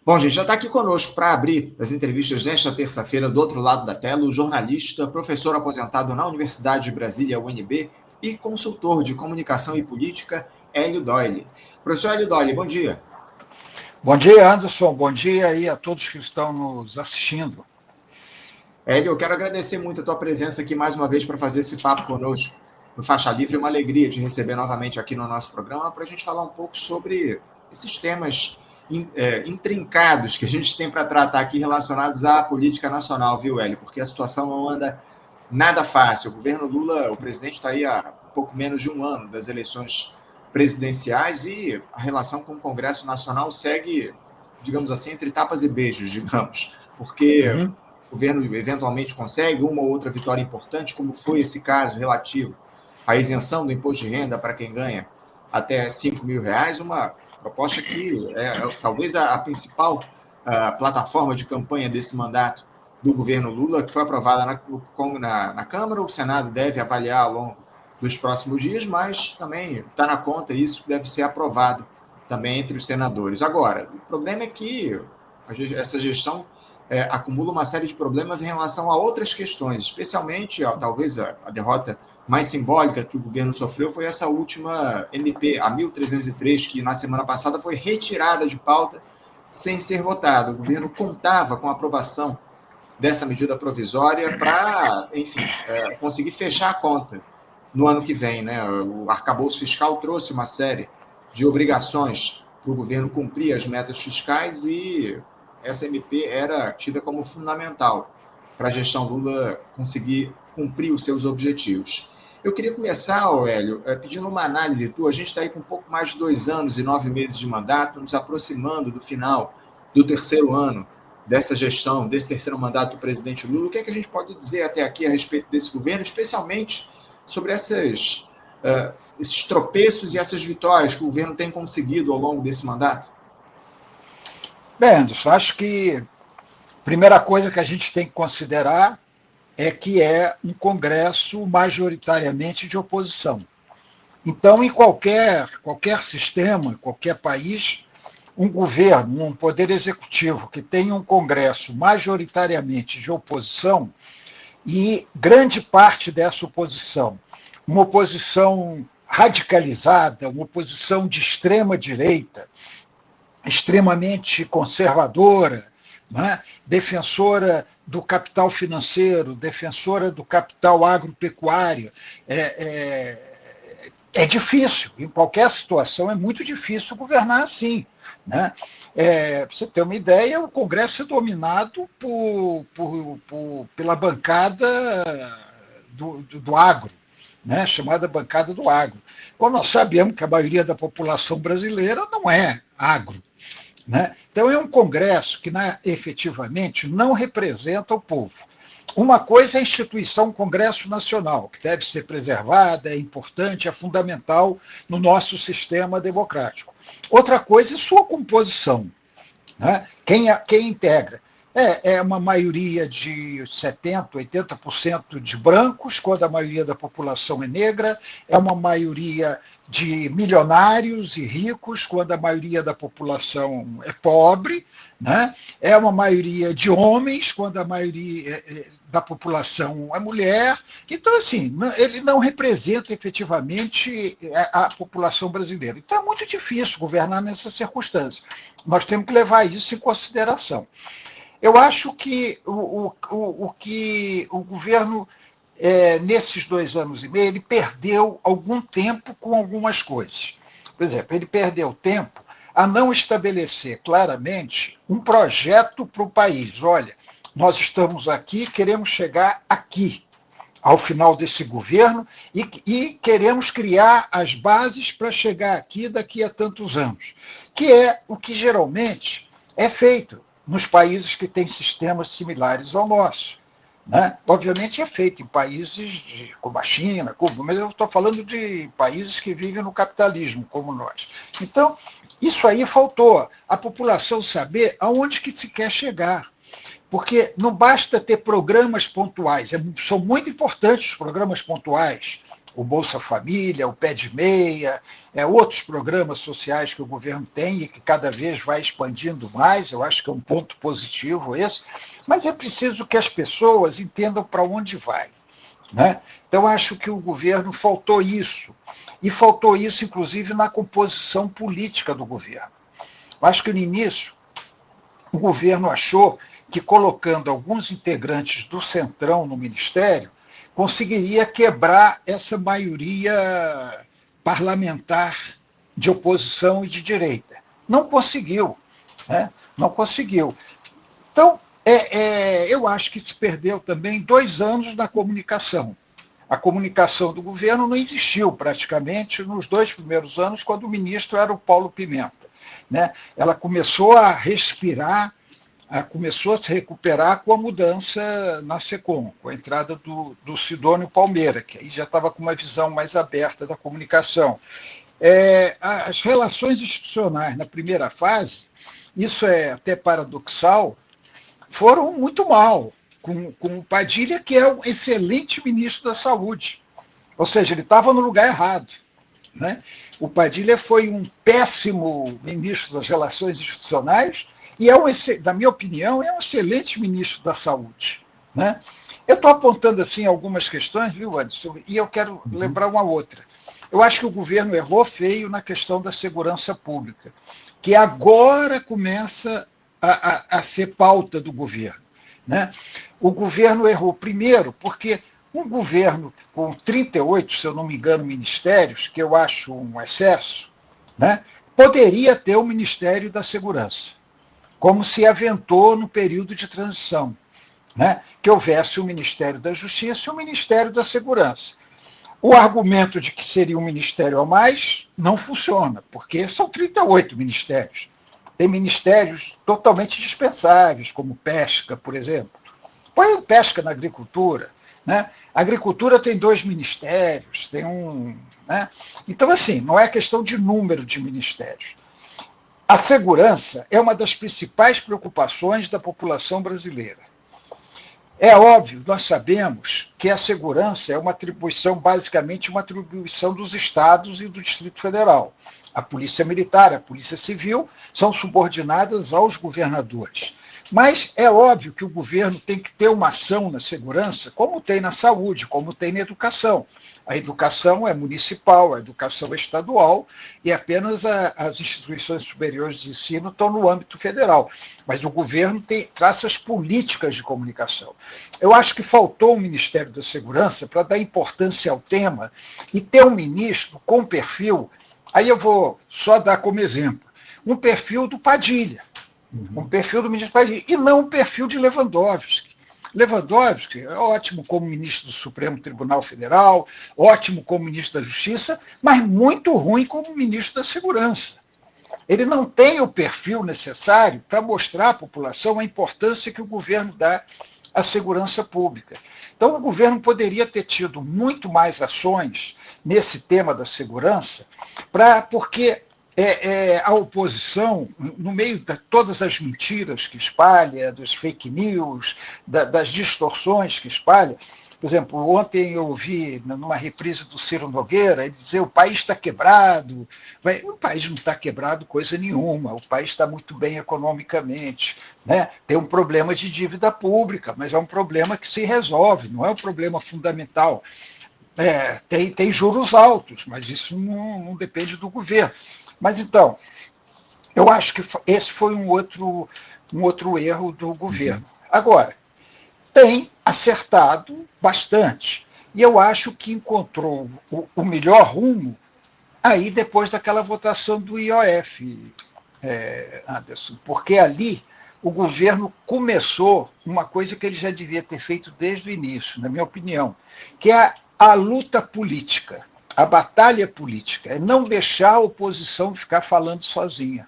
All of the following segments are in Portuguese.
Bom, gente, já está aqui conosco para abrir as entrevistas nesta terça-feira, do outro lado da tela, o jornalista, professor aposentado na Universidade de Brasília, UNB, e consultor de comunicação e política, Hélio Doyle. Professor Hélio Doyle, bom dia. Bom dia, Anderson. Bom dia aí a todos que estão nos assistindo. Hélio, eu quero agradecer muito a tua presença aqui mais uma vez para fazer esse papo conosco no Faixa Livre. É uma alegria te receber novamente aqui no nosso programa para a gente falar um pouco sobre esses temas intrincados que a gente tem para tratar aqui relacionados à política nacional, viu, Hélio? Porque a situação não anda nada fácil. O governo Lula, o presidente está aí há pouco menos de um ano das eleições presidenciais e a relação com o Congresso Nacional segue, digamos assim, entre tapas e beijos, digamos, porque o governo eventualmente consegue uma ou outra vitória importante, como foi esse caso relativo à isenção do imposto de renda para quem ganha até R$ 5.000, uma proposta que é talvez a principal plataforma de campanha desse mandato do governo Lula, que foi aprovada na Câmara. O Senado deve avaliar ao longo dos próximos dias, mas também está na conta, isso deve ser aprovado também entre os senadores. Agora, o problema é que essa gestão acumula uma série de problemas em relação a outras questões, especialmente, talvez a derrota mais simbólica que o governo sofreu foi essa última MP, a 1303, que na semana passada foi retirada de pauta sem ser votada. O governo contava com a aprovação dessa medida provisória para, enfim, conseguir fechar a conta no ano que vem, né? O arcabouço fiscal trouxe uma série de obrigações para o governo cumprir as metas fiscais e essa MP era tida como fundamental para a gestão Lula conseguir cumprir os seus objetivos. Eu queria começar, Hélio, pedindo uma análise tua. A gente está aí com um pouco mais de 2 anos e 9 meses de mandato, nos aproximando do final do terceiro ano dessa gestão, desse terceiro mandato do presidente Lula. O que é que a gente pode dizer até aqui a respeito desse governo, especialmente sobre esses tropeços e essas vitórias que o governo tem conseguido ao longo desse mandato? Bem, Anderson, acho que a primeira coisa que a gente tem que considerar é que é um Congresso majoritariamente de oposição. Então, em qualquer sistema, qualquer país, um governo, um poder executivo que tenha um Congresso majoritariamente de oposição e grande parte dessa oposição, uma oposição radicalizada, uma oposição de extrema direita, extremamente conservadora, né? Defensora do capital financeiro, defensora do capital agropecuário. É difícil, em qualquer situação é muito difícil governar assim. Né? Para você ter uma ideia, o Congresso é dominado pela bancada do agro, né? Chamada bancada do agro. Quando nós sabemos que a maioria da população brasileira não é agro. Né? Então, é um Congresso que efetivamente não representa o povo. Uma coisa é a instituição Congresso Nacional, que deve ser preservada, é importante, é fundamental no nosso sistema democrático. Outra coisa é sua composição. Né? Quem integra? É uma maioria de 70%, 80% de brancos, quando a maioria da população é negra, é uma maioria de milionários e ricos, quando a maioria da população é pobre, né? É uma maioria de homens, quando a maioria da população é mulher. Então, assim, ele não representa efetivamente a população brasileira. Então, é muito difícil governar nessas circunstâncias. Nós temos que levar isso em consideração. Eu acho que que o governo, nesses 2 anos e meio, ele perdeu algum tempo com algumas coisas. Por exemplo, ele perdeu tempo a não estabelecer claramente um projeto para o país. Olha, nós estamos aqui, queremos chegar aqui, ao final desse governo, e queremos criar as bases para chegar aqui daqui a tantos anos, que é o que geralmente é feito nos países que têm sistemas similares ao nosso. Né? Obviamente é feito em países como a China, Cuba, mas eu estou falando de países que vivem no capitalismo, como nós. Então, isso aí faltou a população saber aonde que se quer chegar. Porque não basta ter programas pontuais, são muito importantes os programas pontuais, o Bolsa Família, o Pé de Meia, outros programas sociais que o governo tem e que cada vez vai expandindo mais. Eu acho que é um ponto positivo esse, mas é preciso que as pessoas entendam para onde vai. Né? Então, acho que o governo faltou isso, e faltou isso, inclusive, na composição política do governo. Eu acho que, no início, o governo achou que, colocando alguns integrantes do Centrão no Ministério, conseguiria quebrar essa maioria parlamentar de oposição e de direita. Não conseguiu. Né? Não conseguiu. Então, eu acho que se perdeu também 2 anos na comunicação. A comunicação do governo não existiu praticamente nos 2 primeiros anos, quando o ministro era o Paulo Pimenta. Né? Ela começou a respirar, começou a se recuperar com a mudança na SECOM, com a entrada do Sidônio Palmeira, que aí já estava com uma visão mais aberta da comunicação. As relações institucionais na primeira fase, isso é até paradoxal, foram muito mal, com o Padilha, que é um excelente ministro da Saúde. Ou seja, ele estava no lugar errado. Né? O Padilha foi um péssimo ministro das Relações Institucionais e, na minha opinião, é um excelente ministro da Saúde. Né? Eu estou apontando assim algumas questões, viu, Anderson? E eu quero lembrar uma outra. Eu acho que o governo errou feio na questão da segurança pública, que agora começa a ser pauta do governo. Né? O governo errou primeiro porque um governo com 38, se eu não me engano, ministérios, que eu acho um excesso, né, poderia ter o Ministério da Segurança, como se aventou no período de transição, né, que houvesse o Ministério da Justiça e o Ministério da Segurança. O argumento de que seria um ministério a mais não funciona, porque são 38 ministérios. Tem ministérios totalmente dispensáveis, como pesca, por exemplo. Põe pesca na agricultura. Né? A agricultura tem 2 ministérios, tem um. Né? Então, assim, não é questão de número de ministérios. A segurança é uma das principais preocupações da população brasileira. É óbvio, nós sabemos que a segurança é uma atribuição, basicamente uma atribuição dos estados e do Distrito Federal. A Polícia Militar, a Polícia Civil são subordinadas aos governadores. Mas é óbvio que o governo tem que ter uma ação na segurança, como tem na saúde, como tem na educação. A educação é municipal, a educação é estadual, e apenas as instituições superiores de ensino estão no âmbito federal. Mas o governo traça as políticas de comunicação. Eu acho que faltou o Ministério da Segurança para dar importância ao tema e ter um ministro com perfil. Aí eu vou só dar como exemplo um perfil do Padilha, um perfil do ministro Padilha, e não um perfil de Lewandowski. Lewandowski é ótimo como ministro do Supremo Tribunal Federal, ótimo como ministro da Justiça, mas muito ruim como ministro da Segurança. Ele não tem o perfil necessário para mostrar à população a importância que o governo dá à segurança pública. Então, o governo poderia ter tido muito mais ações nesse tema da segurança, porque a oposição, no meio de todas as mentiras que espalha, das fake news, das distorções que espalha. Por exemplo, ontem eu ouvi numa reprise do Ciro Nogueira ele dizer: o país está quebrado. O país não está quebrado coisa nenhuma, o país está muito bem economicamente. Né? Tem um problema de dívida pública, mas é um problema que se resolve, não é um problema fundamental. Tem juros altos, mas isso não depende do governo. Mas, então, eu acho que esse foi um outro erro do governo. Agora, tem acertado bastante. E eu acho que encontrou o melhor rumo aí depois daquela votação do IOF, Anderson, porque ali o governo começou uma coisa que ele já devia ter feito desde o início, na minha opinião, que é a luta política. A batalha política é não deixar a oposição ficar falando sozinha.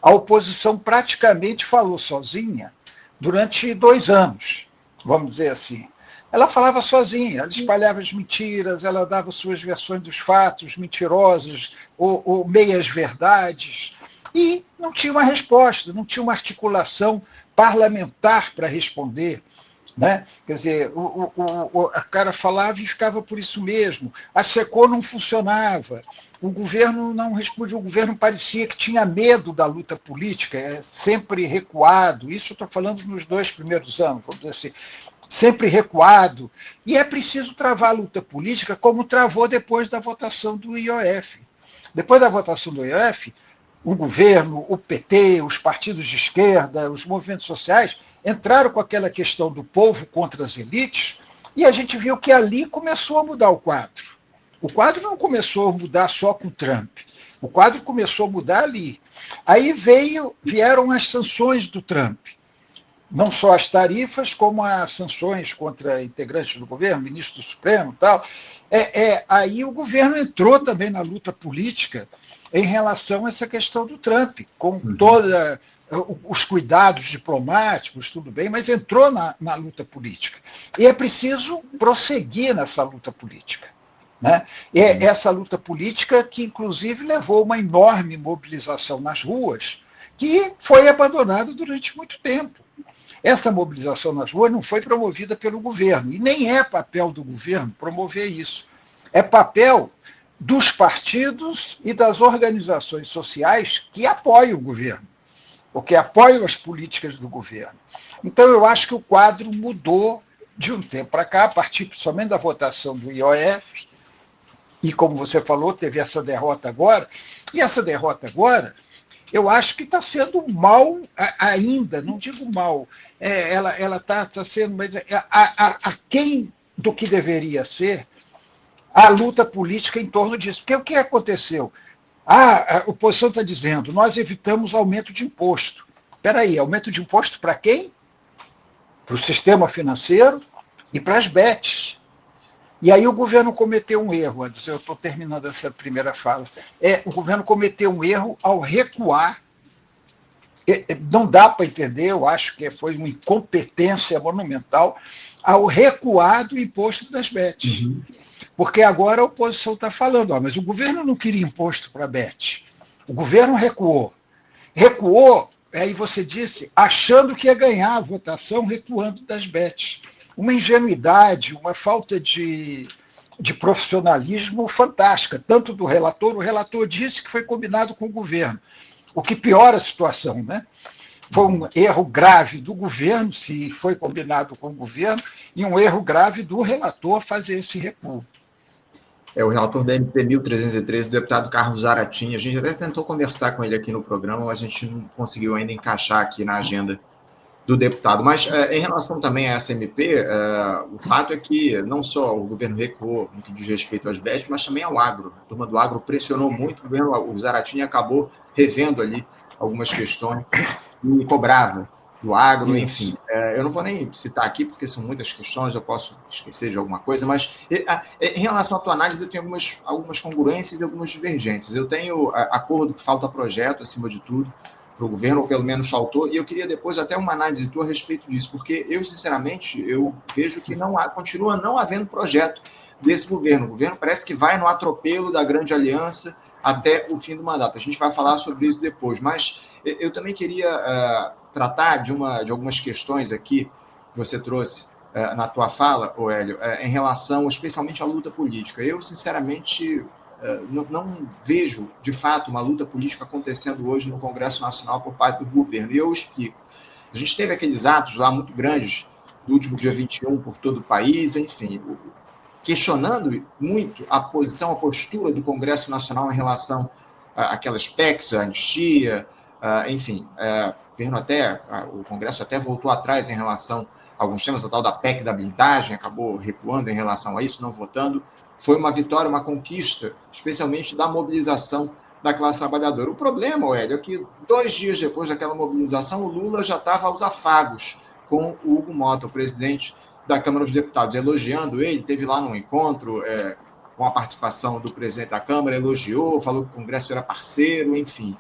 A oposição praticamente falou sozinha durante 2 anos, vamos dizer assim. Ela falava sozinha, ela espalhava as mentiras, ela dava suas versões dos fatos mentirosas ou meias-verdades, e não tinha uma resposta, não tinha uma articulação parlamentar para responder Né? Quer dizer, a cara falava e ficava por isso mesmo. A SECOM não funcionava. O governo não respondia, o governo parecia que tinha medo da luta política, sempre recuado. Isso eu estou falando nos 2 primeiros anos, vamos dizer assim, sempre recuado. E é preciso travar a luta política, como travou depois da votação do IOF. Depois da votação do IOF, o governo, o PT, os partidos de esquerda, os movimentos sociais entraram com aquela questão do povo contra as elites, e a gente viu que ali começou a mudar o quadro. O quadro não começou a mudar só com Trump. O quadro começou a mudar ali. Aí vieram as sanções do Trump. Não só as tarifas, como as sanções contra integrantes do governo, ministro do Supremo e tal. Aí o governo entrou também na luta política em relação a essa questão do Trump, com todos os cuidados diplomáticos, tudo bem, mas entrou na luta política. E é preciso prosseguir nessa luta política. Né? É essa luta política que, inclusive, levou uma enorme mobilização nas ruas, que foi abandonada durante muito tempo. Essa mobilização nas ruas não foi promovida pelo governo, e nem é papel do governo promover isso. É papel dos partidos e das organizações sociais que apoiam o governo, ou que apoiam as políticas do governo. Então, eu acho que o quadro mudou de um tempo para cá, a partir somente da votação do IOF, e, como você falou, teve essa derrota agora, e essa derrota agora, eu acho que está sendo mal ainda, não digo mal, ela está sendo, mas aquém do que deveria ser a luta política em torno disso. Porque o que aconteceu? A oposição está dizendo, nós evitamos aumento de imposto. Espera aí, aumento de imposto para quem? Para o sistema financeiro e para as bets. E aí o governo cometeu um erro, eu estou terminando essa primeira fala, o governo cometeu um erro ao recuar. Não dá para entender, eu acho que foi uma incompetência monumental ao recuar do imposto das bets. Uhum. Porque agora a oposição está falando, mas o governo não queria imposto para a bet. O governo recuou. Recuou, aí você disse, achando que ia ganhar a votação recuando das bets. Uma ingenuidade, uma falta de profissionalismo fantástica, tanto do relator. O relator disse que foi combinado com o governo, o que piora a situação, né? Foi um erro grave do governo, se foi combinado com o governo, e um erro grave do relator fazer esse recuo. O relator da MP 1313, o deputado Carlos Zaratin, a gente até tentou conversar com ele aqui no programa, mas a gente não conseguiu ainda encaixar aqui na agenda do deputado. Mas em relação também a essa MP, o fato é que não só o governo recuou no que diz respeito aos BES, mas também ao agro. A turma do agro pressionou muito, o Zaratin acabou revendo ali algumas questões e cobrava do agro, enfim. Eu não vou nem citar aqui, porque são muitas questões, eu posso esquecer de alguma coisa, mas em relação à tua análise, eu tenho algumas congruências e algumas divergências. Eu tenho acordo que falta projeto, acima de tudo, para o governo, ou pelo menos faltou, e eu queria depois até uma análise tua a respeito disso, porque eu, sinceramente, eu vejo que continua não havendo projeto desse governo. O governo parece que vai no atropelo da grande aliança até o fim do mandato. A gente vai falar sobre isso depois, mas eu também queria tratar de algumas questões aqui que você trouxe na tua fala, Hélio, em relação especialmente à luta política. Eu, sinceramente, não vejo, de fato, uma luta política acontecendo hoje no Congresso Nacional por parte do governo. E eu explico. A gente teve aqueles atos lá muito grandes, do último dia 21, por todo o país, enfim, questionando muito a postura do Congresso Nacional em relação àquelas PECs, a anistia, enfim, o Congresso até voltou atrás em relação a alguns temas, a tal da PEC da blindagem, acabou recuando em relação a isso, não votando. Foi uma vitória, uma conquista, especialmente da mobilização da classe trabalhadora. O problema, Hélio, é que 2 dias depois daquela mobilização, o Lula já estava aos afagos com o Hugo Mota, o presidente da Câmara dos Deputados, elogiando ele, teve lá num encontro com a participação do presidente da Câmara, elogiou, falou que o Congresso era parceiro, enfim.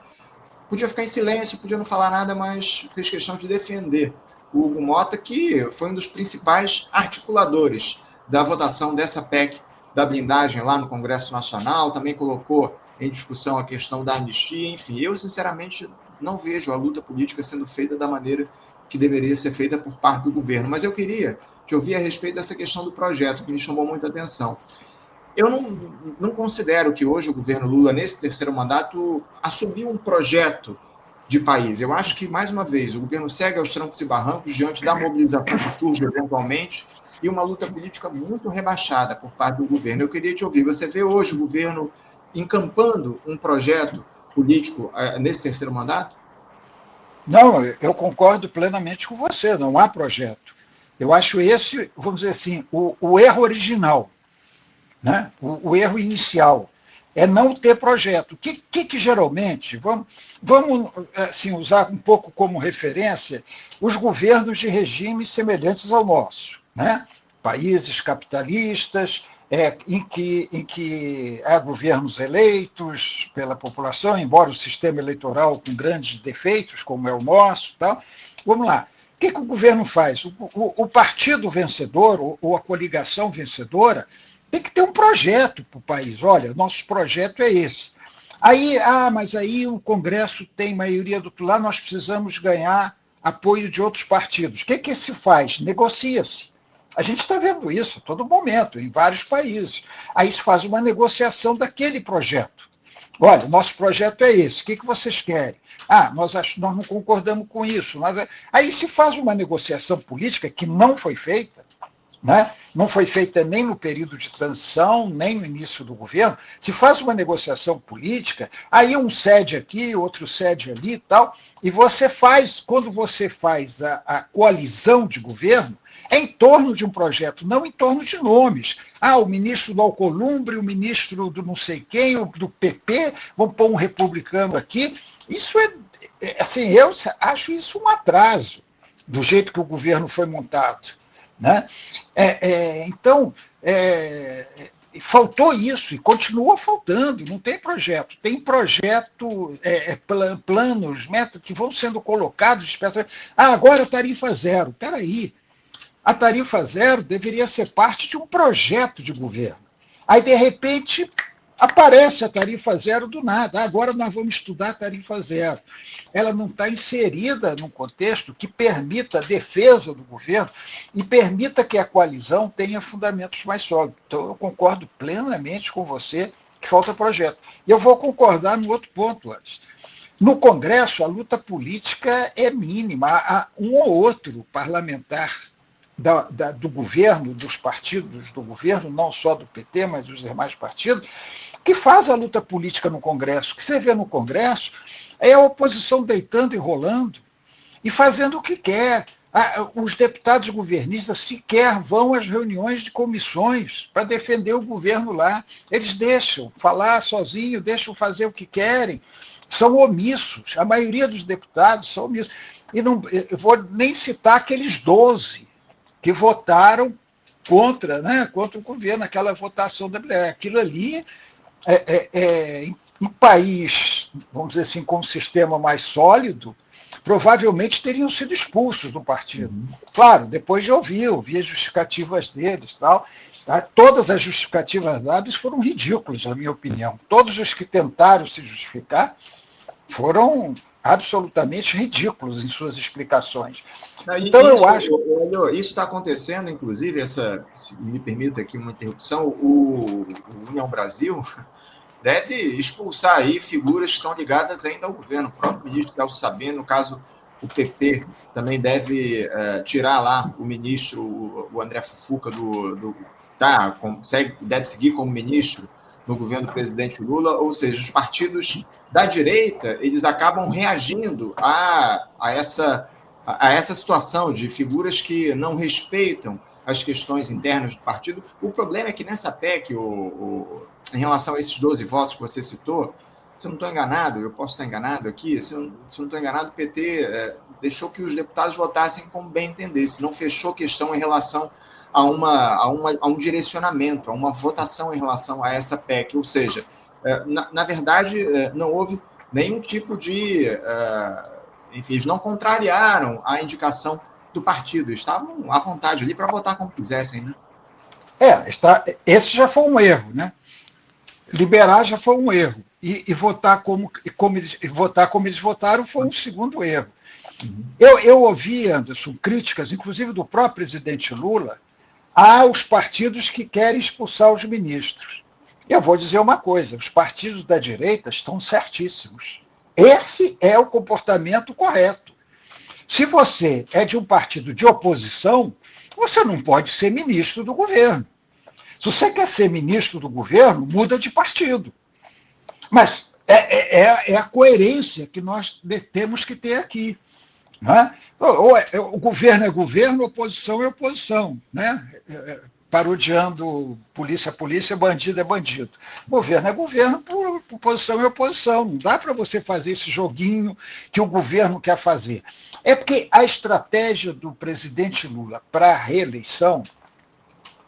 Podia ficar em silêncio, podia não falar nada, mas fez questão de defender o Hugo Mota, que foi um dos principais articuladores da votação dessa PEC da blindagem lá no Congresso Nacional, também colocou em discussão a questão da anistia, enfim. Eu, sinceramente, não vejo a luta política sendo feita da maneira que deveria ser feita por parte do governo. Mas eu queria te ouvir a respeito dessa questão do projeto, que me chamou muita atenção. Eu não considero que hoje o governo Lula, nesse terceiro mandato, assumiu um projeto de país. Eu acho que, mais uma vez, o governo segue aos trancos e barrancos diante da mobilização que surge eventualmente e uma luta política muito rebaixada por parte do governo. Eu queria te ouvir. Você vê hoje o governo encampando um projeto político nesse terceiro mandato? Não, eu concordo plenamente com você, não há projeto. Eu acho esse, vamos dizer assim, o erro original, né? O erro inicial é não ter projeto. O que geralmente, vamos assim, usar um pouco como referência os governos de regimes semelhantes ao nosso, né? Países capitalistas, em que há governos eleitos pela população, embora o sistema eleitoral com grandes defeitos, como é o nosso. Tal. Vamos lá. O que o governo faz? O partido vencedor ou a coligação vencedora tem que ter um projeto para o país. Olha, nosso projeto é esse. Aí, mas aí o Congresso tem maioria do outro lado, nós precisamos ganhar apoio de outros partidos. O que se faz? Negocia-se. A gente está vendo isso a todo momento, em vários países. Aí se faz uma negociação daquele projeto. Olha, nosso projeto é esse, o que vocês querem? Nós não concordamos com isso. Aí se faz uma negociação política que não foi feita, né? Não foi feita nem no período de transição, nem no início do governo. Se faz uma negociação política, aí um cede aqui, outro cede ali e tal, e você faz, quando você faz a coalizão de governo, é em torno de um projeto, não em torno de nomes. O ministro do Alcolumbre, o ministro do não sei quem, do PP, vamos pôr um republicano aqui. Isso assim, eu acho isso um atraso, do jeito que o governo foi montado. Né? Então, faltou isso e continua faltando, não tem projeto. Tem projeto, planos, metas que vão sendo colocados. Agora tarifa zero. Espera aí. A tarifa zero deveria ser parte de um projeto de governo. Aí, de repente, aparece a tarifa zero do nada. Agora nós vamos estudar a tarifa zero. Ela não está inserida num contexto que permita a defesa do governo e permita que a coalizão tenha fundamentos mais sólidos. Então, eu concordo plenamente com você que falta projeto. E eu vou concordar no outro ponto antes. No Congresso, a luta política é mínima. Há um ou outro parlamentar do governo, dos partidos do governo, não só do PT, mas dos demais partidos, que faz a luta política no Congresso. O que você vê no Congresso é a oposição deitando e rolando e fazendo o que quer. Os deputados governistas sequer vão às reuniões de comissões para defender o governo lá. Eles deixam falar sozinho, deixam fazer o que querem. São omissos. A maioria dos deputados são omissos. E não, eu vou nem citar aqueles 12 que votaram contra o governo, aquela votação da mulher. Aquilo ali, em país, vamos dizer assim, com um sistema mais sólido, provavelmente teriam sido expulsos do partido. Claro, depois de ouvir as justificativas deles. Tal. Todas as justificativas dadas foram ridículas, na minha opinião. Todos os que tentaram se justificar foram absolutamente ridículos em suas explicações. Então, eu acho... Isso está acontecendo, inclusive, se me permita aqui uma interrupção, o União Brasil deve expulsar aí figuras que estão ligadas ainda ao governo. O próprio ministro Celso Sabino, no caso, o PP também deve tirar lá o ministro, o André Fufuca, deve seguir como ministro no governo do presidente Lula, ou seja, os partidos da direita, eles acabam reagindo a essa situação de figuras que não respeitam as questões internas do partido. O problema é que nessa PEC, em relação a esses 12 votos que você citou, se eu não estou enganado, eu posso estar enganado aqui, se eu não estou enganado, o PT deixou que os deputados votassem como bem entendesse, não fechou questão em relação a um direcionamento, a uma votação em relação a essa PEC, ou seja, na verdade, não houve nenhum tipo de... enfim, eles não contrariaram a indicação do partido, estavam à vontade ali para votar como quisessem, né? Esse já foi um erro, né? Liberar já foi um erro. E votar como eles votaram foi um segundo erro. Eu ouvi, Anderson, críticas, inclusive do próprio presidente Lula, aos partidos que querem expulsar os ministros. Eu vou dizer uma coisa: os partidos da direita estão certíssimos. Esse é o comportamento correto. Se você é de um partido de oposição, você não pode ser ministro do governo. Se você quer ser ministro do governo, muda de partido. Mas é a coerência que nós temos que ter aqui. Né? O governo é governo, oposição é oposição. Né? Parodiando polícia é polícia, bandido é bandido. Governo é governo, oposição é oposição. Não dá para você fazer esse joguinho que o governo quer fazer. É porque a estratégia do presidente Lula para a reeleição,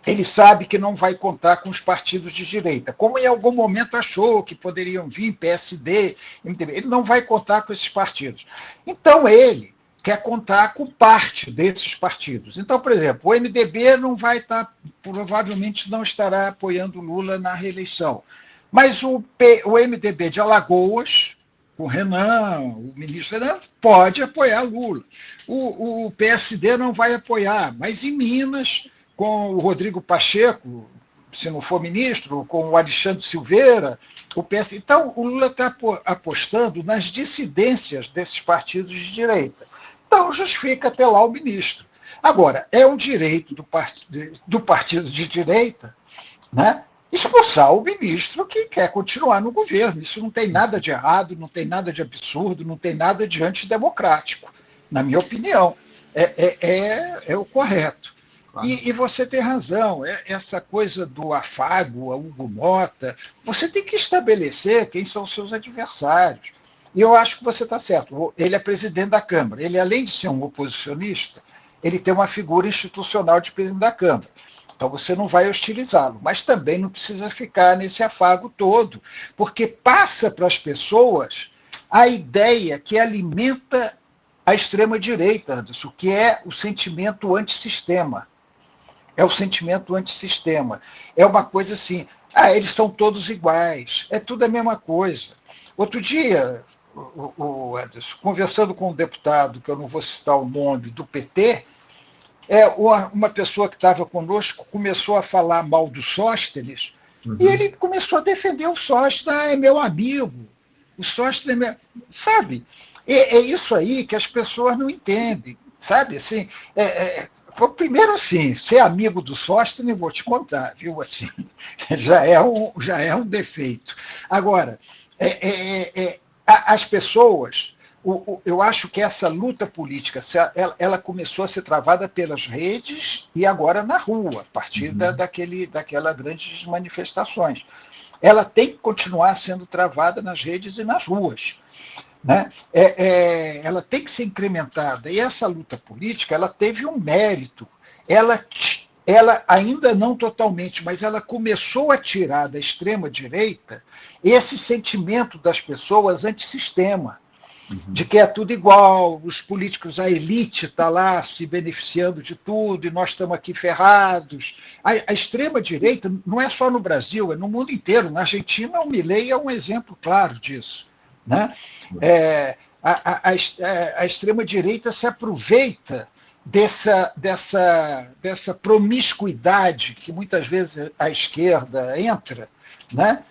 ele sabe que não vai contar com os partidos de direita, como em algum momento achou que poderiam vir PSD, MDB. Ele não vai contar com esses partidos. Então, ele quer contar com parte desses partidos. Então, por exemplo, o MDB não vai estar, provavelmente não estará apoiando Lula na reeleição. Mas o MDB de Alagoas, o Renan, o ministro Renan, pode apoiar Lula. O PSD não vai apoiar, mas em Minas, com o Rodrigo Pacheco, se não for ministro, com o Alexandre Silveira, o PSD. Então, o Lula está apostando nas dissidências desses partidos de direita. Então, justifica ter lá o ministro. Agora, é um direito do partido de direita, né, expulsar o ministro que quer continuar no governo. Isso não tem nada de errado, não tem nada de absurdo, não tem nada de antidemocrático, na minha opinião. É o correto. Claro. E você tem razão, essa coisa do afago a Hugo Mota, você tem que estabelecer quem são os seus adversários. E eu acho que você está certo. Ele é presidente da Câmara. Ele, além de ser um oposicionista, ele tem uma figura institucional de presidente da Câmara. Então você não vai hostilizá-lo. Mas também não precisa ficar nesse afago todo, porque passa para as pessoas a ideia que alimenta a extrema-direita, Anderson, que é o sentimento antissistema. É o sentimento antissistema. É uma coisa assim, eles são todos iguais, é tudo a mesma coisa. Outro dia, o Anderson, conversando com um deputado, que eu não vou citar o nome, do PT, uma pessoa que estava conosco começou a falar mal do Sóstenes, e ele começou a defender o Sóstenes, é meu amigo, o Sóstenes é meu... Sabe? É isso aí que as pessoas não entendem, sabe? Assim, primeiro, assim, ser amigo do Sóstenes, vou te contar, viu? Assim, já é um defeito. Agora, as pessoas, eu acho que essa luta política, ela começou a ser travada pelas redes e agora na rua, a partir daquelas grandes manifestações. Ela tem que continuar sendo travada nas redes e nas ruas. Né? Ela tem que ser incrementada. E essa luta política, ela teve um mérito. Ela ainda não totalmente, mas ela começou a tirar da extrema-direita esse sentimento das pessoas antissistema, de que é tudo igual, os políticos, a elite está lá se beneficiando de tudo e nós estamos aqui ferrados. A extrema-direita não é só no Brasil, é no mundo inteiro. Na Argentina, o Milei é um exemplo claro disso. Né? A extrema-direita se aproveita dessa promiscuidade que muitas vezes a esquerda entra, né?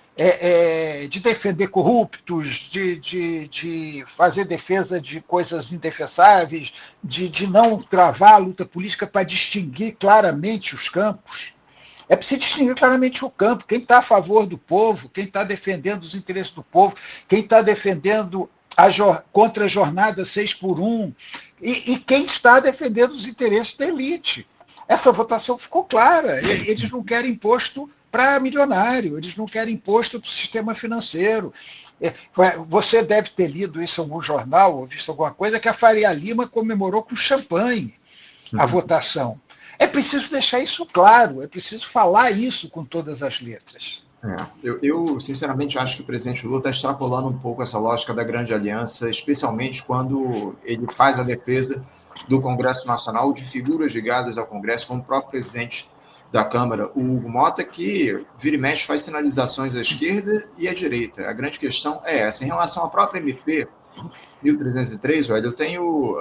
De defender corruptos, de fazer defesa de coisas indefensáveis, de não travar a luta política para distinguir claramente os campos. É preciso distinguir claramente o campo, quem está a favor do povo, quem está defendendo os interesses do povo, quem está defendendo contra a jornada 6x1, e quem está defendendo os interesses da elite. Essa votação ficou clara. Eles não querem imposto para milionário, eles não querem imposto para o sistema financeiro. Você deve ter lido isso em algum jornal, ou visto alguma coisa, que a Faria Lima comemorou com champanhe a votação. É preciso deixar isso claro, é preciso falar isso com todas as letras. Eu, sinceramente, acho que o presidente Lula está extrapolando um pouco essa lógica da grande aliança, especialmente quando ele faz a defesa do Congresso Nacional, de figuras ligadas ao Congresso, como o próprio presidente da Câmara, o Hugo Mota, que vira e mexe faz sinalizações à esquerda e à direita. A grande questão é essa. Em relação à própria MP, 1303, Hélio, eu tenho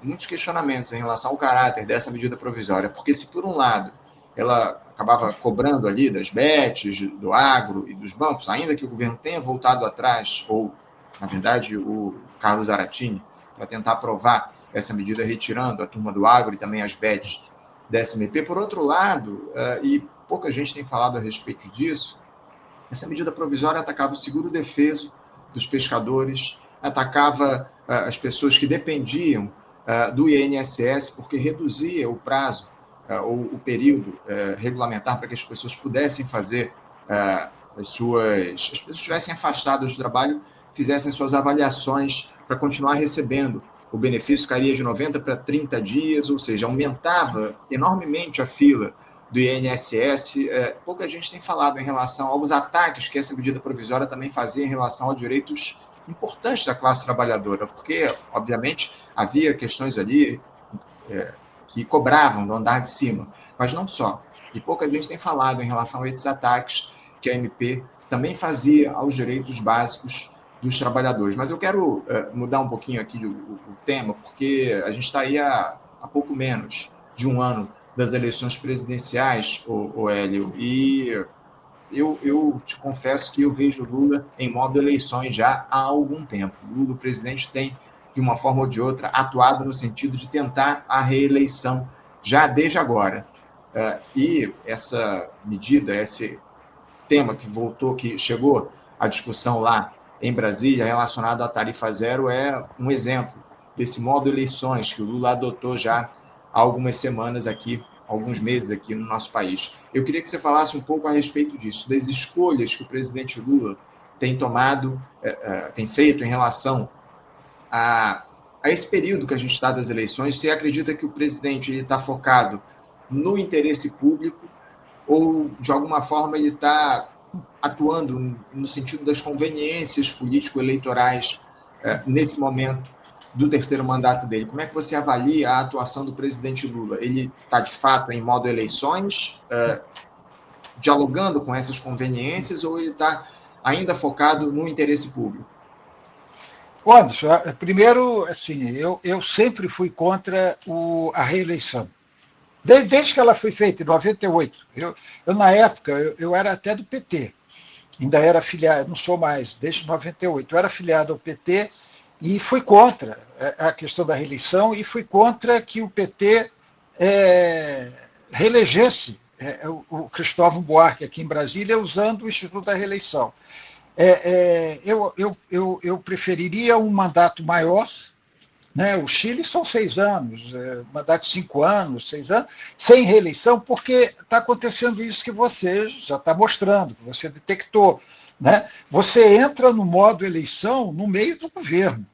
muitos questionamentos em relação ao caráter dessa medida provisória, porque se, por um lado, ela acabava cobrando ali das bets, do agro e dos bancos, ainda que o governo tenha voltado atrás, ou, na verdade, o Carlos Zaratini, para tentar aprovar essa medida retirando a turma do agro e também as bets da SMP. Por outro lado, e pouca gente tem falado a respeito disso, essa medida provisória atacava o seguro-defeso dos pescadores, atacava as pessoas que dependiam do INSS, porque reduzia o prazo ou o período regulamentar para que as pessoas pudessem fazer as pessoas estivessem afastadas do trabalho, fizessem suas avaliações para continuar recebendo. O benefício cairia de 90 para 30 dias, ou seja, aumentava enormemente a fila do INSS. Pouca gente tem falado em relação aos ataques que essa medida provisória também fazia em relação a direitos importantes da classe trabalhadora, porque, obviamente, havia questões ali que cobravam do andar de cima, mas não só. E pouca gente tem falado em relação a esses ataques que a MP também fazia aos direitos básicos dos trabalhadores. Mas eu quero mudar um pouquinho aqui o tema, porque a gente está aí há pouco menos de um ano das eleições presidenciais, o Hélio, e eu te confesso que eu vejo Lula em modo eleições já há algum tempo. Lula, o presidente, tem, de uma forma ou de outra, atuado no sentido de tentar a reeleição já desde agora. E essa medida, esse tema que chegou à discussão lá em Brasília, relacionado à tarifa zero, é um exemplo desse modo eleições que o Lula adotou já há algumas semanas aqui, alguns meses aqui no nosso país. Eu queria que você falasse um pouco a respeito disso, das escolhas que o presidente Lula tem tomado, tem feito em relação a esse período que a gente está das eleições. Você acredita que o presidente está focado no interesse público ou, de alguma forma, ele está atuando no sentido das conveniências político-eleitorais nesse momento do terceiro mandato dele? Como é que você avalia a atuação do presidente Lula? Ele está, de fato, em modo eleições, dialogando com essas conveniências, ou ele está ainda focado no interesse público? Anderson, primeiro, assim, eu sempre fui contra a reeleição. Desde que ela foi feita, em 98. Eu na época, eu era até do PT. Ainda era filiado, não sou mais, desde 98. Eu era filiado ao PT e fui contra a questão da reeleição e fui contra que o PT reelegesse o Cristóvão Buarque aqui em Brasília usando o Instituto da Reeleição. Eu preferiria um mandato maior, né? O Chile são 6 anos, mandato de 5 anos, 6 anos, sem reeleição, porque está acontecendo isso que você já está mostrando, que você detectou. Né? Você entra no modo eleição no meio do governo,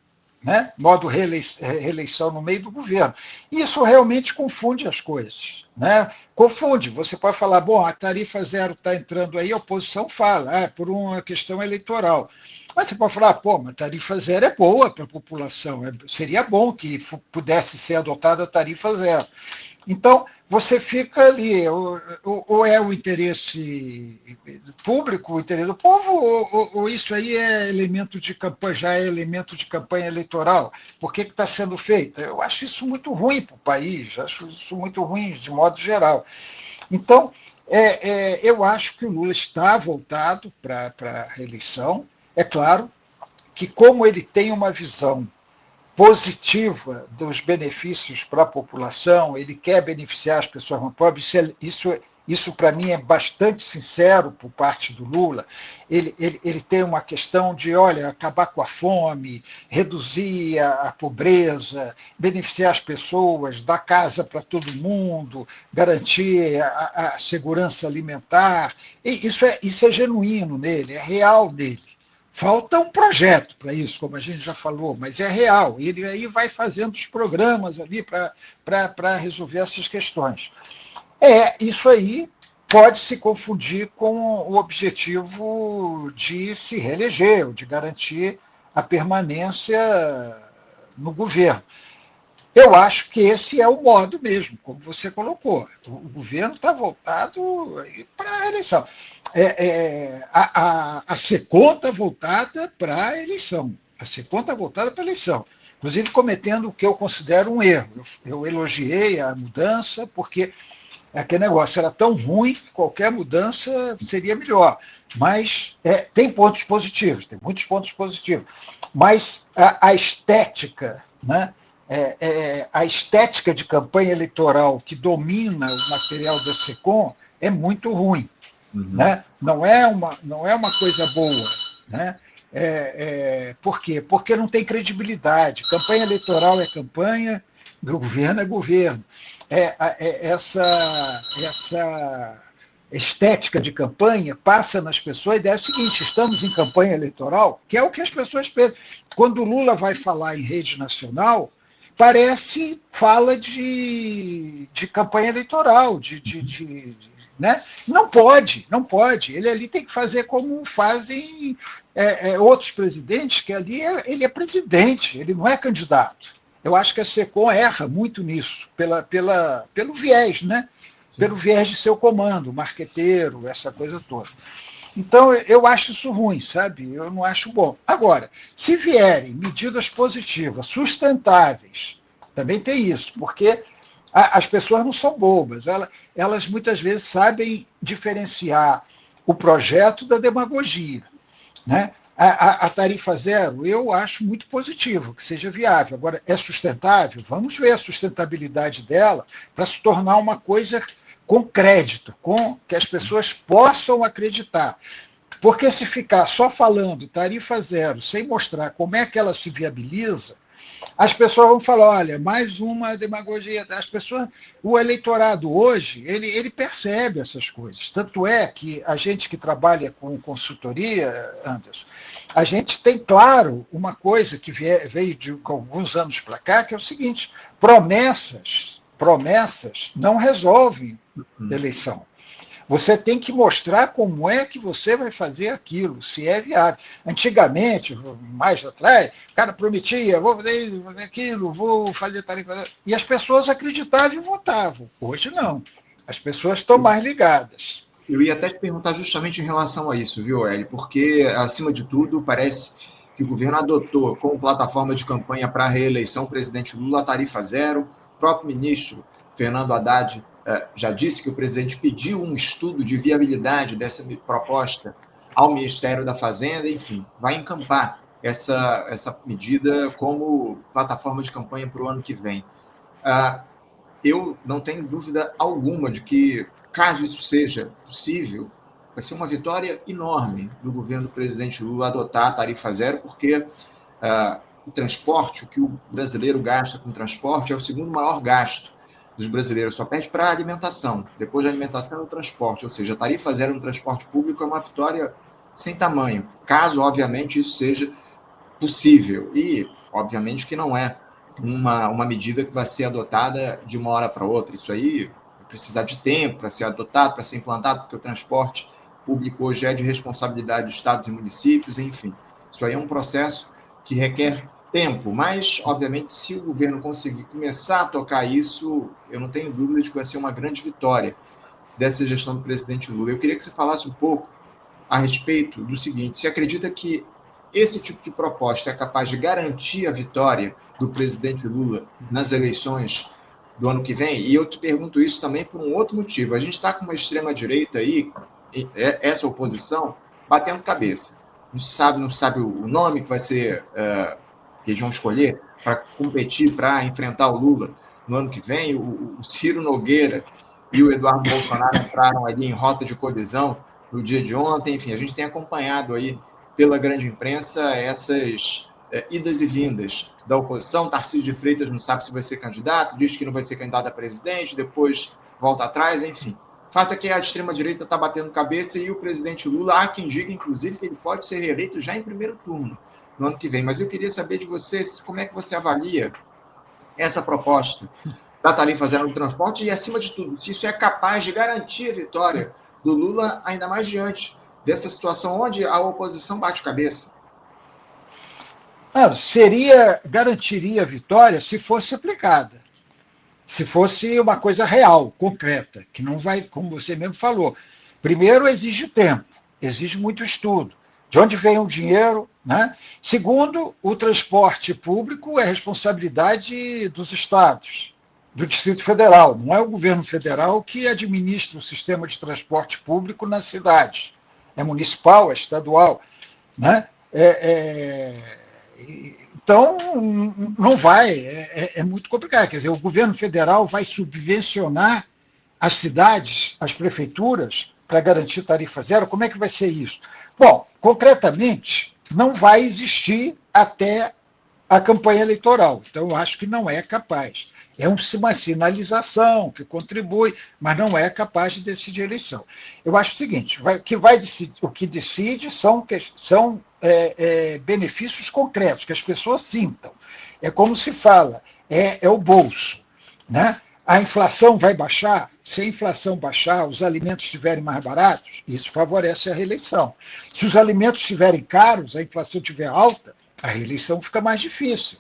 né? Modo reeleição no meio do governo. E isso realmente confunde as coisas. Né? Confunde. Você pode falar, bom, a tarifa zero está entrando aí, a oposição fala, por uma questão eleitoral. Mas você pode falar, pô, mas a tarifa zero é boa para a população, seria bom que pudesse ser adotada a tarifa zero. Então, você fica ali, ou é o interesse público, o interesse do povo, ou isso aí é elemento de campanha, já é elemento de campanha eleitoral. Por que está sendo feito? Eu acho isso muito ruim para o país, acho isso muito ruim de modo geral. Então, eu acho que o Lula está voltado para a reeleição. É claro que, como ele tem uma visão positiva dos benefícios para a população, ele quer beneficiar as pessoas mais pobres, isso para mim é bastante sincero por parte do Lula. Ele tem uma questão de, olha, acabar com a fome, reduzir a pobreza, beneficiar as pessoas, dar casa para todo mundo, garantir a segurança alimentar. E isso é genuíno nele, é real nele. Falta um projeto para isso, como a gente já falou, mas é real. Ele aí vai fazendo os programas ali para resolver essas questões. Isso aí pode se confundir com o objetivo de se reeleger, ou de garantir a permanência no governo. Eu acho que esse é o modo mesmo, como você colocou. O governo está voltado para a eleição. A SECOM está voltada para a eleição. A SECOM está voltada para a eleição. Inclusive cometendo o que eu considero um erro. Eu elogiei a mudança, porque aquele negócio era tão ruim que qualquer mudança seria melhor. Mas tem pontos positivos, tem muitos pontos positivos. Mas a estética, né? A estética de campanha eleitoral que domina o material da SECOM é muito ruim. Né? Não é uma coisa boa. Né? Por quê? Porque não tem credibilidade. Campanha eleitoral é campanha, governo é governo. Essa estética de campanha passa nas pessoas a ideia é o seguinte: estamos em campanha eleitoral, que é o que as pessoas pensam. Quando o Lula vai falar em rede nacional, parece fala de campanha eleitoral, né? Não pode, não pode. Ele ali tem que fazer como fazem outros presidentes, que ali ele é presidente, ele não é candidato. Eu acho que a SECOM erra muito nisso, pelo viés, né? Pelo viés de seu comando, marqueteiro, essa coisa toda. Então, eu acho isso ruim, sabe? Eu não acho bom. Agora, se vierem medidas positivas, sustentáveis, também tem isso, porque as pessoas não são bobas, elas muitas vezes sabem diferenciar o projeto da demagogia. Né? A tarifa zero, eu acho muito positivo, que seja viável. Agora, é sustentável? Vamos ver a sustentabilidade dela para se tornar uma coisa com crédito, com que as pessoas possam acreditar. Porque se ficar só falando tarifa zero, sem mostrar como é que ela se viabiliza, as pessoas vão falar, olha, mais uma demagogia. As pessoas, o eleitorado hoje, ele percebe essas coisas. Tanto é que a gente que trabalha com consultoria, Anderson, a gente tem claro uma coisa que veio de alguns anos para cá, que é o seguinte: promessas não resolvem eleição. Você tem que mostrar como é que você vai fazer aquilo, se é viável. Antigamente, mais atrás, o cara prometia, vou fazer aquilo, vou fazer tarifa. E as pessoas acreditavam e votavam. Hoje não. As pessoas estão mais ligadas. Eu ia até te perguntar justamente em relação a isso, viu, Hélio? Porque, acima de tudo, parece que o governo adotou como plataforma de campanha para a reeleição o presidente Lula a tarifa zero. O próprio ministro Fernando Haddad já disse que o presidente pediu um estudo de viabilidade dessa proposta ao Ministério da Fazenda, enfim, vai encampar essa medida como plataforma de campanha para o ano que vem. Eu não tenho dúvida alguma de que, caso isso seja possível, vai ser uma vitória enorme do governo do presidente Lula adotar a tarifa zero, porque o transporte, o que o brasileiro gasta com transporte, é o segundo maior gasto dos brasileiros, só perde para a alimentação. Depois da alimentação é o transporte, ou seja, a tarifa zero no transporte público é uma vitória sem tamanho, caso, obviamente, isso seja possível. E, obviamente, que não é uma medida que vai ser adotada de uma hora para outra. Isso aí vai precisar de tempo para ser adotado, para ser implantado, porque o transporte público hoje é de responsabilidade de estados e municípios, enfim. Isso aí é um processo que requer tempo, mas, obviamente, se o governo conseguir começar a tocar isso, eu não tenho dúvida de que vai ser uma grande vitória dessa gestão do presidente Lula. Eu queria que você falasse um pouco a respeito do seguinte: você acredita que esse tipo de proposta é capaz de garantir a vitória do presidente Lula nas eleições do ano que vem? E eu te pergunto isso também por um outro motivo. A gente está com uma extrema-direita aí, essa oposição, batendo cabeça. Não sabe o nome que vai ser que eles vão escolher para competir, para enfrentar o Lula no ano que vem. O Ciro Nogueira e o Eduardo Bolsonaro entraram ali em rota de colisão no dia de ontem. Enfim, a gente tem acompanhado aí pela grande imprensa essas idas e vindas da oposição. Tarcísio de Freitas não sabe se vai ser candidato, diz que não vai ser candidato a presidente, depois volta atrás, enfim. O fato é que a extrema-direita está batendo cabeça e o presidente Lula, há quem diga, inclusive, que ele pode ser reeleito já em primeiro turno no ano que vem. Mas eu queria saber de você como é que você avalia essa proposta da tarifa zero no transporte e, acima de tudo, se isso é capaz de garantir a vitória do Lula, ainda mais diante dessa situação onde a oposição bate cabeça. Garantiria a vitória se fosse aplicada, se fosse uma coisa real, concreta, que não vai, como você mesmo falou, primeiro exige tempo, exige muito estudo, De onde vem o dinheiro? Né? Segundo, o transporte público é responsabilidade dos estados, do Distrito Federal. Não é o governo federal que administra o sistema de transporte público nas cidades. É municipal, é estadual. Né? Então, não vai, é muito complicado. Quer dizer, o governo federal vai subvencionar as cidades, as prefeituras, para garantir tarifa zero? Como é que vai ser isso? Bom, concretamente, não vai existir até a campanha eleitoral. Então, eu acho que não é capaz. É uma sinalização que contribui, mas não é capaz de decidir a eleição. Eu acho o seguinte: o que decide são benefícios concretos, que as pessoas sintam. É como se fala, é o bolso. Né? A inflação vai baixar? Se a inflação baixar, os alimentos estiverem mais baratos, isso favorece a reeleição. Se os alimentos estiverem caros, a inflação estiver alta, a reeleição fica mais difícil.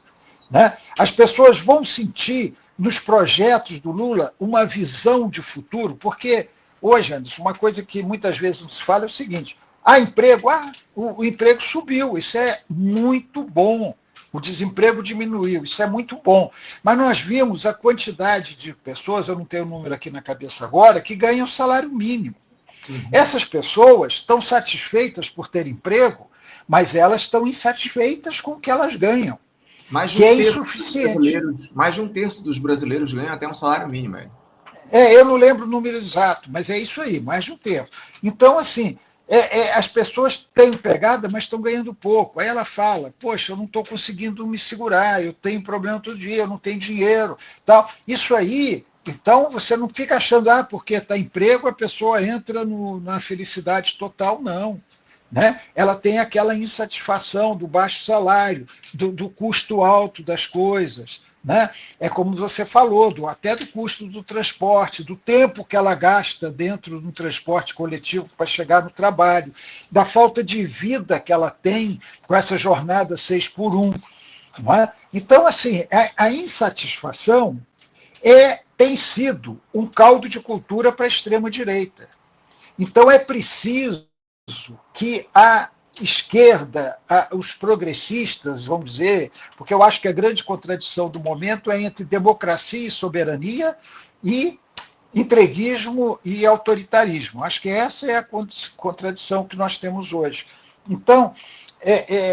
Né? As pessoas vão sentir nos projetos do Lula uma visão de futuro, porque hoje, Anderson, uma coisa que muitas vezes não se fala é o seguinte: emprego, o emprego subiu, isso é muito bom. O desemprego diminuiu, isso é muito bom. Mas nós vimos a quantidade de pessoas, eu não tenho o número aqui na cabeça agora, que ganham salário mínimo. Uhum. Essas pessoas estão satisfeitas por ter emprego, mas elas estão insatisfeitas com o que elas ganham, que é insuficiente. Mais de um terço dos brasileiros ganham até um salário mínimo. Eu não lembro o número exato, mas é isso aí, mais de um terço. Então, assim, as pessoas têm empregada, mas estão ganhando pouco. Aí ela fala: poxa, eu não estou conseguindo me segurar, eu tenho problema todo dia, eu não tenho dinheiro. Tal. Isso aí, então, você não fica achando, porque está emprego, a pessoa entra na felicidade total, não. Né? Ela tem aquela insatisfação do baixo salário, do custo alto das coisas. Né? É como você falou, até do custo do transporte, do tempo que ela gasta dentro do transporte coletivo para chegar no trabalho, da falta de vida que ela tem com essa jornada 6x1. Não é? Então, assim, a insatisfação tem sido um caldo de cultura para a extrema-direita. Então, é preciso que a esquerda, os progressistas, vamos dizer, porque eu acho que a grande contradição do momento é entre democracia e soberania e entreguismo e autoritarismo. Acho que essa é a contradição que nós temos hoje. Então,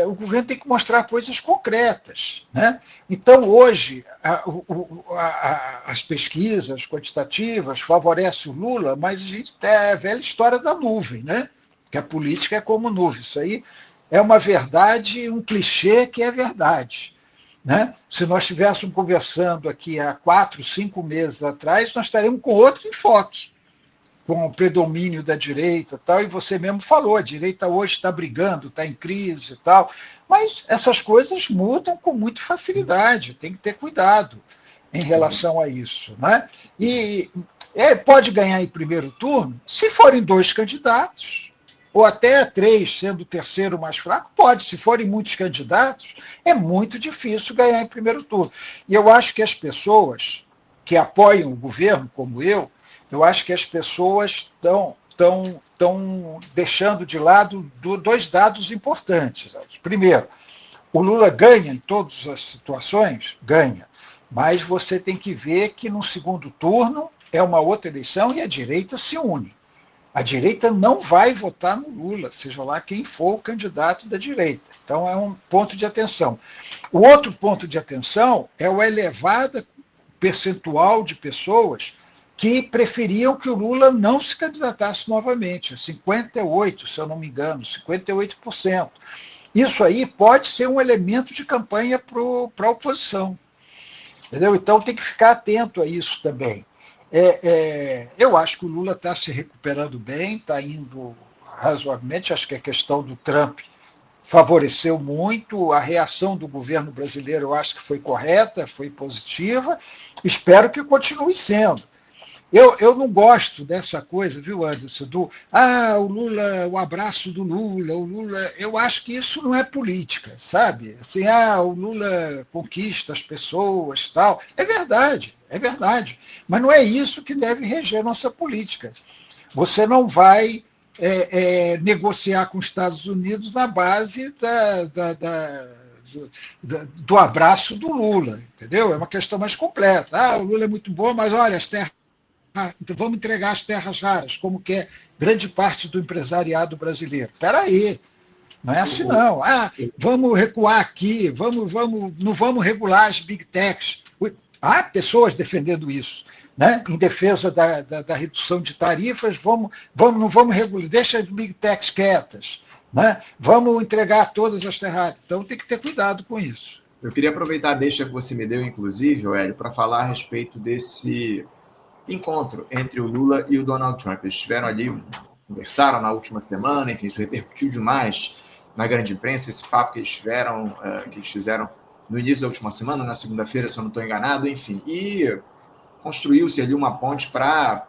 o governo tem que mostrar coisas concretas. Né? Então, hoje, as pesquisas quantitativas favorecem o Lula, mas a gente tem a velha história da nuvem, né? Que a política é como nuvem. Isso aí é uma verdade, um clichê que é verdade. Né? Se nós estivéssemos conversando aqui há 4, 5 meses atrás, nós estaríamos com outro enfoque, com o predomínio da direita, tal, e você mesmo falou, a direita hoje está brigando, está em crise e tal, mas essas coisas mudam com muita facilidade, tem que ter cuidado em relação a isso. Né? E pode ganhar em primeiro turno se forem 2 candidatos, ou até 3, sendo o terceiro mais fraco, pode. Se forem muitos candidatos, é muito difícil ganhar em primeiro turno. E eu acho que as pessoas que apoiam o governo, como eu acho que as pessoas estão deixando de lado 2 dados importantes. Primeiro, o Lula ganha em todas as situações? Ganha. Mas você tem que ver que no segundo turno é uma outra eleição e a direita se une. A direita não vai votar no Lula, seja lá quem for o candidato da direita. Então, é um ponto de atenção. O outro ponto de atenção é o elevado percentual de pessoas que preferiam que o Lula não se candidatasse novamente, 58%, se eu não me engano, 58%. Isso aí pode ser um elemento de campanha para a oposição. Entendeu? Então, tem que ficar atento a isso também. Eu acho que o Lula está se recuperando bem, está indo razoavelmente. Acho que a questão do Trump favoreceu muito. A reação do governo brasileiro eu acho que foi correta, foi positiva. Espero que continue sendo. Eu não gosto dessa coisa, viu, Anderson, o Lula, o abraço do Lula, o Lula. Eu acho que isso não é política, sabe? Assim, o Lula conquista as pessoas, tal. É verdade. Mas não é isso que deve reger nossa política. Você não vai negociar com os Estados Unidos na base do abraço do Lula, entendeu? É uma questão mais completa. O Lula é muito bom, mas olha, as terras, então vamos entregar as terras raras, como quer grande parte do empresariado brasileiro. Espera aí, não é assim não. Vamos recuar aqui, não vamos regular as big techs. Há pessoas defendendo isso, né? Em defesa da redução de tarifas, não vamos regular, deixa as big techs quietas, né? Vamos entregar todas as terras. Então tem que ter cuidado com isso. Eu queria aproveitar a deixa que você me deu, inclusive, Hélio, para falar a respeito desse encontro entre o Lula e o Donald Trump. Eles estiveram ali, conversaram na última semana, enfim, isso repercutiu demais na grande imprensa, esse papo que eles fizeram no início da última semana, na segunda-feira, se eu não estou enganado, enfim, e construiu-se ali uma ponte para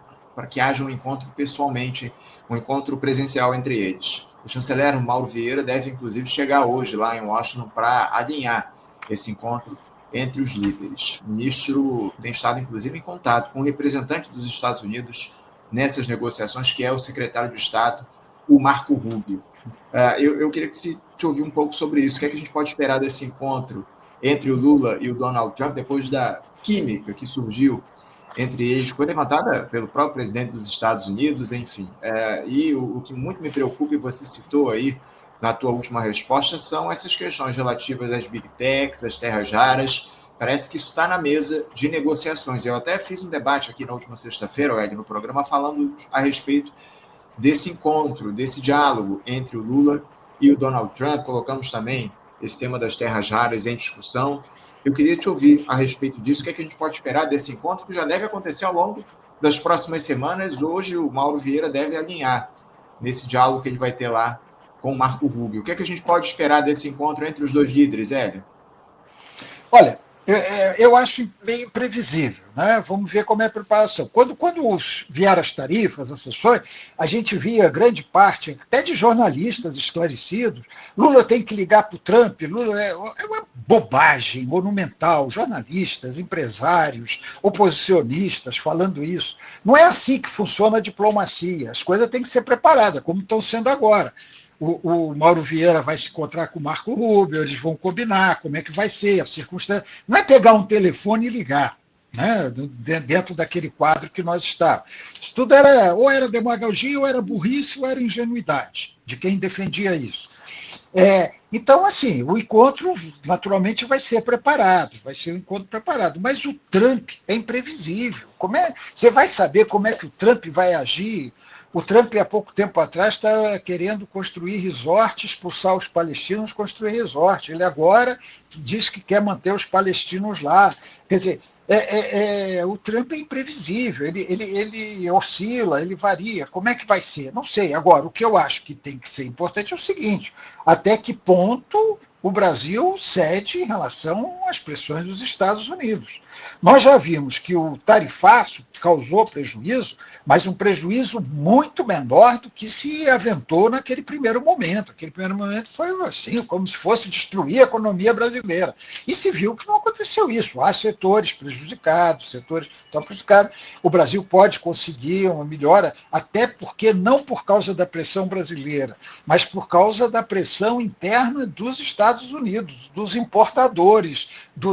que haja um encontro pessoalmente, um encontro presencial entre eles. O chanceler Mauro Vieira deve, inclusive, chegar hoje lá em Washington para alinhar esse encontro entre os líderes. O ministro tem estado, inclusive, em contato com o representante dos Estados Unidos nessas negociações, que é o secretário de Estado, o Marco Rubio. Eu queria te ouvir um pouco sobre isso. O que é que a gente pode esperar desse encontro entre o Lula e o Donald Trump, depois da química que surgiu entre eles, foi levantada pelo próprio presidente dos Estados Unidos, enfim. E o que muito me preocupa, e você citou aí na tua última resposta, são essas questões relativas às big techs, às terras raras. Parece que isso está na mesa de negociações. Eu até fiz um debate aqui na última sexta-feira, Ed, no programa, falando a respeito desse encontro, desse diálogo entre o Lula e o Donald Trump. Colocamos também esse tema das terras raras em discussão. Eu queria te ouvir a respeito disso. O que é que a gente pode esperar desse encontro, que já deve acontecer ao longo das próximas semanas? Hoje o Mauro Vieira deve alinhar nesse diálogo que ele vai ter lá com o Marco Rubio. O que é que a gente pode esperar desse encontro entre os dois líderes, Hélio? Olha, eu acho meio imprevisível, né? Vamos ver como é a preparação. Quando vieram as tarifas, as sessões, a gente via grande parte, até de jornalistas esclarecidos, Lula tem que ligar para o Trump, Lula é uma bobagem monumental, jornalistas, empresários, oposicionistas falando isso. Não é assim que funciona a diplomacia, as coisas têm que ser preparadas, como estão sendo agora. O Mauro Vieira vai se encontrar com o Marco Rubio, eles vão combinar como é que vai ser, a circunstância. Não é pegar um telefone e ligar, né, dentro daquele quadro que nós estávamos. Isso tudo ou era demagogia, ou era burrice, ou era ingenuidade de quem defendia isso. Então, assim, o encontro naturalmente vai ser um encontro preparado, mas o Trump é imprevisível. Você vai saber como é que o Trump vai agir? O Trump, há pouco tempo atrás, está querendo construir resorts, expulsar os palestinos, construir resorts. Ele agora diz que quer manter os palestinos lá. Quer dizer, o Trump é imprevisível, ele oscila, ele varia. Como é que vai ser? Não sei. Agora, o que eu acho que tem que ser importante é o seguinte: até que ponto o Brasil cede em relação às pressões dos Estados Unidos. Nós já vimos que o tarifaço causou prejuízo, mas um prejuízo muito menor do que se aventou naquele primeiro momento. Aquele primeiro momento foi assim, como se fosse destruir a economia brasileira. E se viu que não aconteceu isso. Há setores prejudicados, setores estão prejudicados. O Brasil pode conseguir uma melhora, até porque não por causa da pressão brasileira, mas por causa da pressão interna dos Estados Unidos, dos importadores,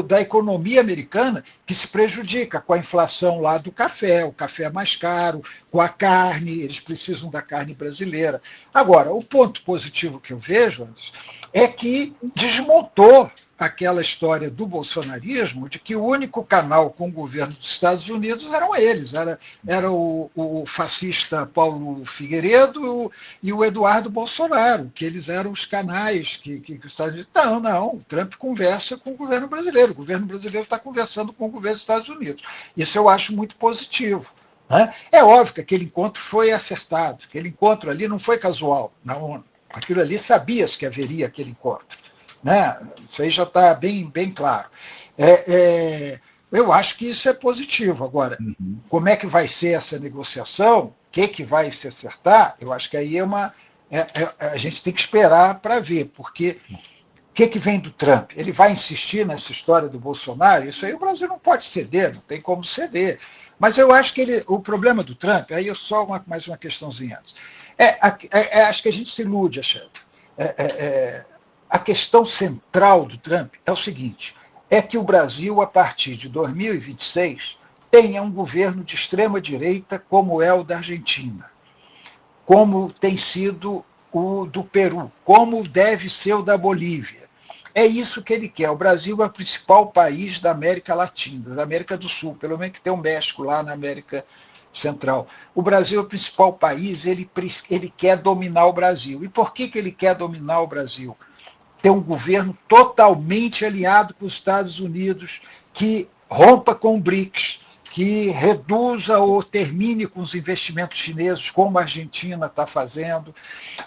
da economia americana, que se prejudica com a inflação lá do café, o café é mais caro, com a carne, eles precisam da carne brasileira. Agora, o ponto positivo que eu vejo, Anderson, é que desmontou aquela história do bolsonarismo de que o único canal com o governo dos Estados Unidos eram eles, era o fascista Paulo Figueiredo e o Eduardo Bolsonaro, que eles eram os canais que os Estados Unidos... Não, o Trump conversa com o governo brasileiro está conversando com o governo dos Estados Unidos. Isso eu acho muito positivo. Né? É óbvio que aquele encontro foi acertado, aquele encontro ali não foi casual na ONU, aquilo ali sabia-se que haveria aquele encontro. Né? Isso aí já está bem claro. Eu acho que isso é positivo. Agora, como é que vai ser essa negociação? O que vai se acertar? Eu acho que aí a gente tem que esperar para ver, porque o que vem do Trump? Ele vai insistir nessa história do Bolsonaro? Isso aí o Brasil não pode ceder, não tem como ceder. Mas eu acho que o problema do Trump, aí eu só mais uma questãozinha antes, acho que a gente se ilude achando. A questão central do Trump é o seguinte, é que o Brasil, a partir de 2026, tenha um governo de extrema-direita como é o da Argentina, como tem sido o do Peru, como deve ser o da Bolívia. É isso que ele quer. O Brasil é o principal país da América Latina, da América do Sul, pelo menos que tem o México lá na América Central. O Brasil é o principal país, ele quer dominar o Brasil. E por que ele quer dominar o Brasil? Ter um governo totalmente aliado com os Estados Unidos, que rompa com o BRICS, que reduza ou termine com os investimentos chineses, como a Argentina está fazendo,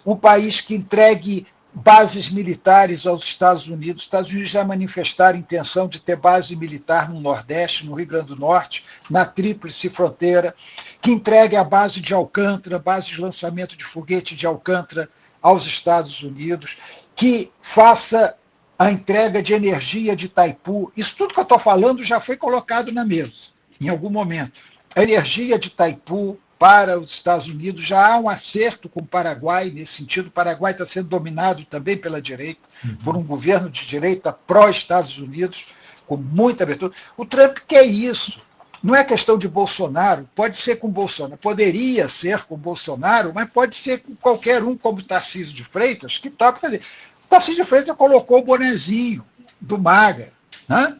um país que entregue bases militares aos Estados Unidos. Os Estados Unidos já manifestaram a intenção de ter base militar no Nordeste, no Rio Grande do Norte, na Tríplice Fronteira, que entregue a base de Alcântara, base de lançamento de foguete de Alcântara aos Estados Unidos, que faça a entrega de energia de Itaipu. Isso tudo que eu estou falando já foi colocado na mesa, em algum momento. A energia de Itaipu para os Estados Unidos, já há um acerto com o Paraguai, nesse sentido. O Paraguai está sendo dominado também pela direita, por um governo de direita pró-Estados Unidos, com muita abertura. O Trump quer isso. Não é questão de Bolsonaro, pode ser com Bolsonaro, poderia ser com Bolsonaro, mas pode ser com qualquer um, como Tarcísio de Freitas, que está para fazer. O Tarcísio de Freitas colocou o bonezinho do MAGA. Né?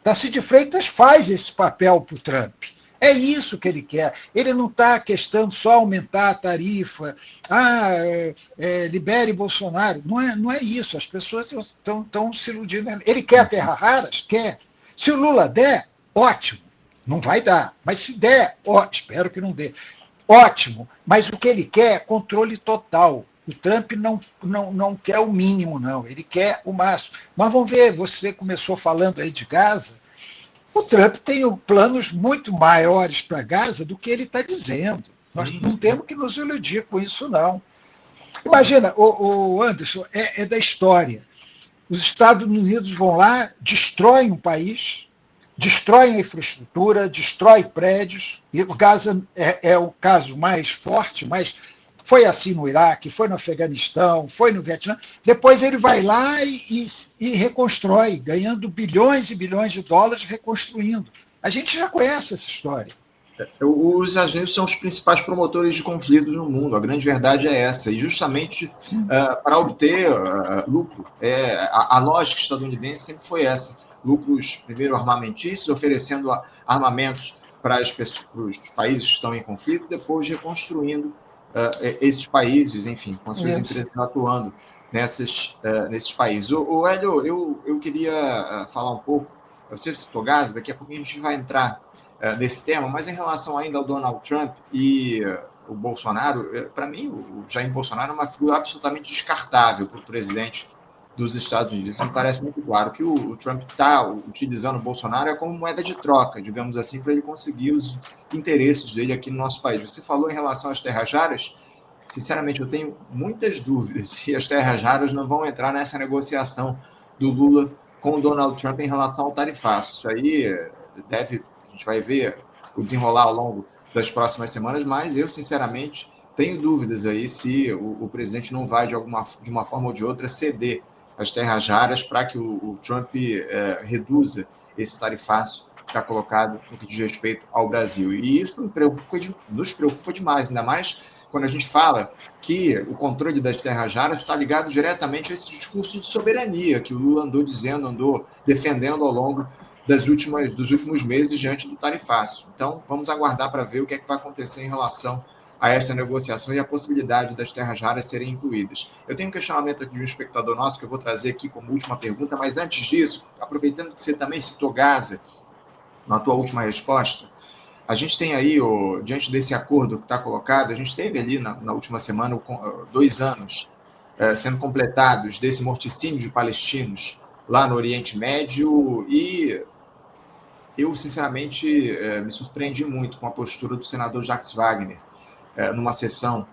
Tarcísio de Freitas faz esse papel para o Trump. É isso que ele quer. Ele não está questão só aumentar a tarifa, libere Bolsonaro. Não é isso. As pessoas estão se iludindo. Ele quer terra raras? Quer. Se o Lula der, ótimo. Não vai dar. Mas se der, espero que não dê. Ótimo. Mas o que ele quer é controle total. O Trump não quer o mínimo, não. Ele quer o máximo. Mas vamos ver, você começou falando aí de Gaza. O Trump tem planos muito maiores para Gaza do que ele está dizendo. Nós não temos que nos iludir com isso, não. Imagina, o Anderson, é da história. Os Estados Unidos vão lá, destroem um país, destroem a infraestrutura, destroem prédios. E o Gaza é o caso mais forte, mas foi assim no Iraque, foi no Afeganistão, foi no Vietnã. Depois ele vai lá e reconstrói, ganhando bilhões e bilhões de dólares reconstruindo. A gente já conhece essa história. Os Estados Unidos são os principais promotores de conflitos no mundo, a grande verdade é essa. E justamente para obter lucro, a lógica estadunidense sempre foi essa. Lucros, primeiro, armamentícios, oferecendo armamentos para os países que estão em conflito, depois reconstruindo esses países, enfim, com as suas empresas atuando nesses países. O Hélio, eu queria falar um pouco, você citou Gaza, daqui a pouco a gente vai entrar nesse tema, mas em relação ainda ao Donald Trump e o Bolsonaro, para mim, o Jair Bolsonaro é uma figura absolutamente descartável para o presidente dos Estados Unidos. Me parece muito claro que o Trump está utilizando o Bolsonaro como moeda de troca, digamos assim, para ele conseguir os interesses dele aqui no nosso país. Você falou em relação às terras raras. Sinceramente, eu tenho muitas dúvidas se as terras raras não vão entrar nessa negociação do Lula com o Donald Trump em relação ao tarifaço. Isso aí a gente vai ver o desenrolar ao longo das próximas semanas, mas eu, sinceramente, tenho dúvidas aí se o presidente não vai, de uma forma ou de outra, ceder as terras raras para que o Trump reduza esse tarifaço que está colocado no que diz respeito ao Brasil. E isso nos preocupa demais, ainda mais quando a gente fala que o controle das terras raras está ligado diretamente a esse discurso de soberania que o Lula andou defendendo ao longo dos últimos meses diante do tarifaço. Então, vamos aguardar para ver o que é que vai acontecer em relação a essa negociação e a possibilidade das terras raras serem incluídas. Eu tenho um questionamento aqui de um espectador nosso que eu vou trazer aqui como última pergunta, mas antes disso, aproveitando que você também citou Gaza na tua última resposta, a gente tem aí, diante desse acordo que está colocado, a gente teve ali na última semana 2 anos sendo completados desse morticínio de palestinos lá no Oriente Médio e eu, sinceramente, me surpreendi muito com a postura do senador Jacques Wagner numa sessão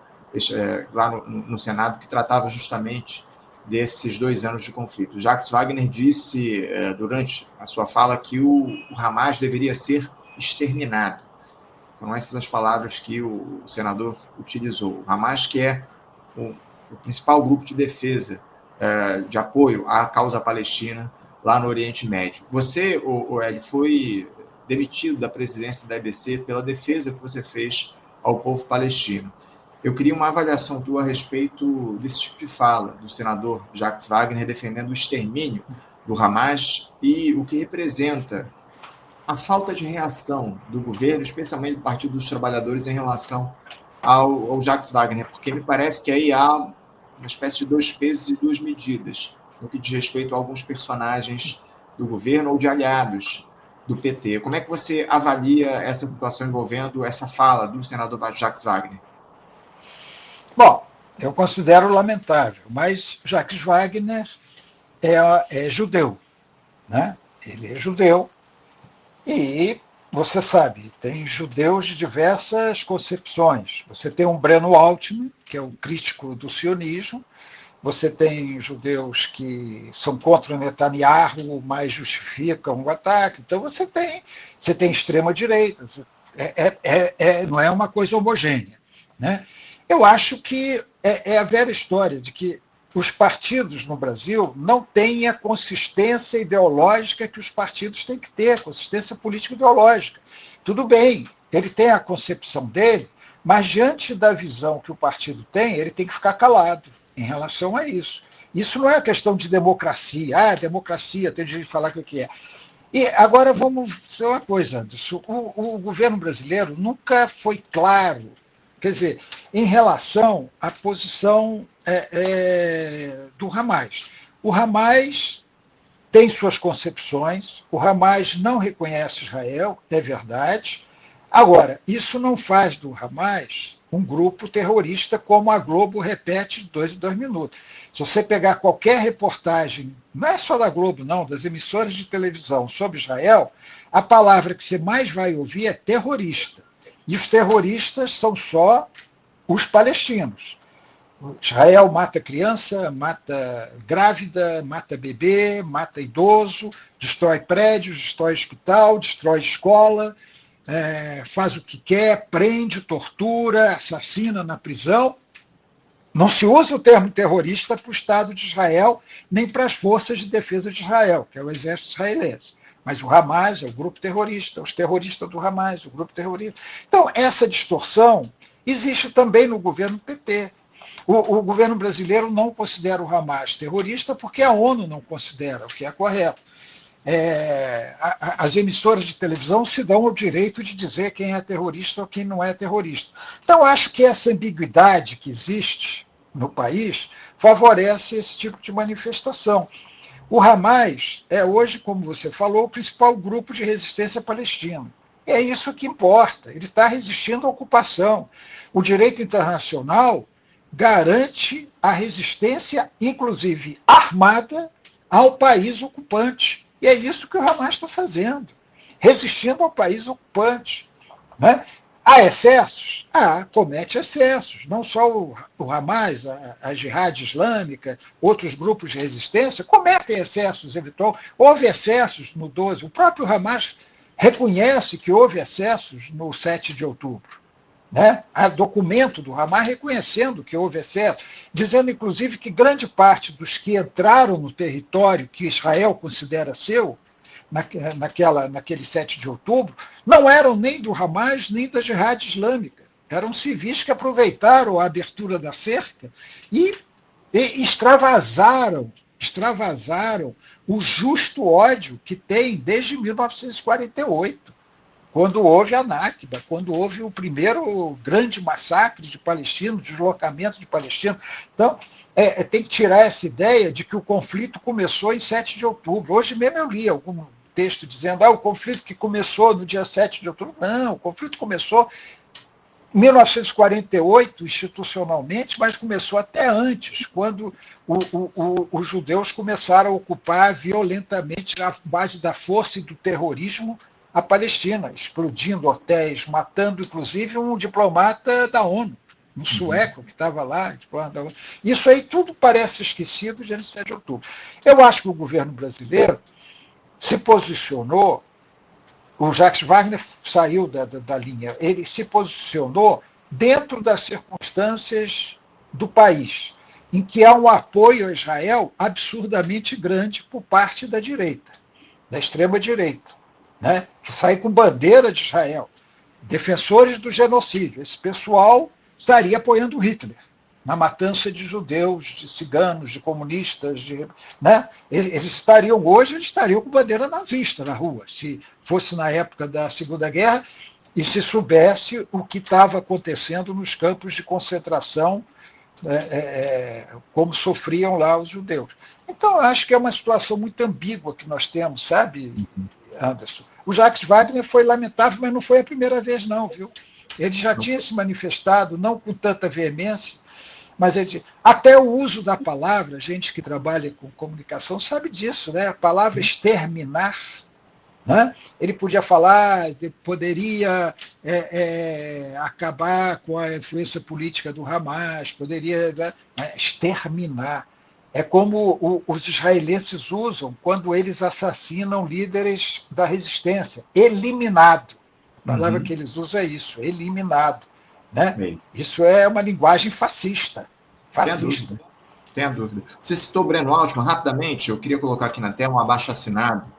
lá no Senado que tratava justamente desses 2 anos de conflito. Jacques Wagner disse durante a sua fala que o Hamas deveria ser exterminado. Foram essas as palavras que o senador utilizou. O Hamas, que é o principal grupo de defesa, de apoio à causa palestina lá no Oriente Médio. Você, Hélio, foi demitido da presidência da EBC pela defesa que você fez ao povo palestino. Eu queria uma avaliação tua a respeito desse tipo de fala do senador Jacques Wagner defendendo o extermínio do Hamas e o que representa a falta de reação do governo, especialmente do Partido dos Trabalhadores, em relação ao Jacques Wagner, porque me parece que aí há uma espécie de 2 pesos e 2 medidas no que diz respeito a alguns personagens do governo ou de aliados do PT. Como é que você avalia essa situação envolvendo essa fala do senador Jacques Wagner? Bom, eu considero lamentável, mas Jacques Wagner é judeu, né? Ele é judeu e você sabe, tem judeus de diversas concepções. Você tem um Breno Altman, que é um crítico do sionismo, você tem judeus que são contra o Netanyahu, mas justificam o ataque. Então você tem extrema-direita. Não é uma coisa homogênea, né? Eu acho que é a velha história de que os partidos no Brasil não têm a consistência ideológica que os partidos têm que ter, consistência político-ideológica. Tudo bem, ele tem a concepção dele, mas diante da visão que o partido tem, ele tem que ficar calado em relação a isso. Isso não é questão de democracia. Democracia, tem gente de falar o que é. E agora vamos ver uma coisa, Anderson. O governo brasileiro nunca foi claro, quer dizer, em relação à posição do Hamas. O Hamas tem suas concepções, o Hamas não reconhece Israel, é verdade. Agora, isso não faz do Hamas um grupo terrorista, como a Globo repete de 2 em 2 minutos. Se você pegar qualquer reportagem, não é só da Globo, não, das emissoras de televisão sobre Israel, a palavra que você mais vai ouvir é terrorista. E os terroristas são só os palestinos. Israel mata criança, mata grávida, mata bebê, mata idoso, destrói prédios, destrói hospital, destrói escola, faz o que quer, prende, tortura, assassina na prisão. Não se usa o termo terrorista para o Estado de Israel, nem para as forças de defesa de Israel, que é o exército israelense. Mas o Hamas é o grupo terrorista, os terroristas do Hamas, o grupo terrorista. Então, essa distorção existe também no governo PT. O governo brasileiro não considera o Hamas terrorista porque a ONU não considera, o que é correto. As emissoras de televisão se dão o direito de dizer quem é terrorista ou quem não é terrorista. Então, acho que essa ambiguidade que existe no país favorece esse tipo de manifestação. O Hamas é hoje, como você falou, o principal grupo de resistência palestina. É isso que importa. Ele está resistindo à ocupação. O direito internacional garante a resistência, inclusive armada, ao país ocupante. E é isso que o Hamas está fazendo, resistindo ao país ocupante. Né? Há excessos? Comete excessos. Não só o Hamas, a Jihad Islâmica, outros grupos de resistência cometem excessos eventualmente. Houve excessos no 12. O próprio Hamas reconhece que houve excessos no 7 de outubro. Né? Há documento do Hamas reconhecendo que houve excesso, dizendo, inclusive, que grande parte dos que entraram no território que Israel considera seu, naquele 7 de outubro, não eram nem do Hamas, nem da Jihad Islâmica. Eram civis que aproveitaram a abertura da cerca e extravasaram o justo ódio que tem desde 1948. Quando houve a Nakba, quando houve o primeiro grande massacre de palestinos, deslocamento de palestinos. Então, tem que tirar essa ideia de que o conflito começou em 7 de outubro. Hoje mesmo eu li algum texto dizendo o conflito que começou no dia 7 de outubro. Não, o conflito começou em 1948, institucionalmente, mas começou até antes, quando os judeus começaram a ocupar violentamente, à base da força e do terrorismo, a Palestina, explodindo hotéis, matando, inclusive, um diplomata da ONU, um sueco que estava lá. Isso aí tudo parece esquecido diante de 7 de outubro. Eu acho que o governo brasileiro se posicionou o Jacques Wagner saiu da linha, ele se posicionou dentro das circunstâncias do país, em que há um apoio a Israel absurdamente grande por parte da direita, da extrema-direita, né? Que sai com bandeira de Israel, defensores do genocídio. Esse pessoal estaria apoiando Hitler na matança de judeus, de ciganos, de comunistas, né? Eles estariam com bandeira nazista na rua, se fosse na época da Segunda Guerra e se soubesse o que estava acontecendo nos campos de concentração, como sofriam lá os judeus. Então, eu acho que é uma situação muito ambígua que nós temos, sabe, Anderson? O Jacques Wagner foi lamentável, mas não foi a primeira vez, não, viu? Ele já tinha se manifestado, não com tanta veemência, mas até o uso da palavra, gente que trabalha com comunicação sabe disso, né? A palavra exterminar, né? Ele podia falar, poderia acabar com a influência política do Hamas, poderia, né, exterminar. É como os israelenses usam quando eles assassinam líderes da resistência. Eliminado. A palavra que eles usam é isso, eliminado. Né? Isso é uma linguagem fascista. Fascista. Tem a dúvida. Você citou o Breno Altman, rapidamente, eu queria colocar aqui na tela um abaixo-assinado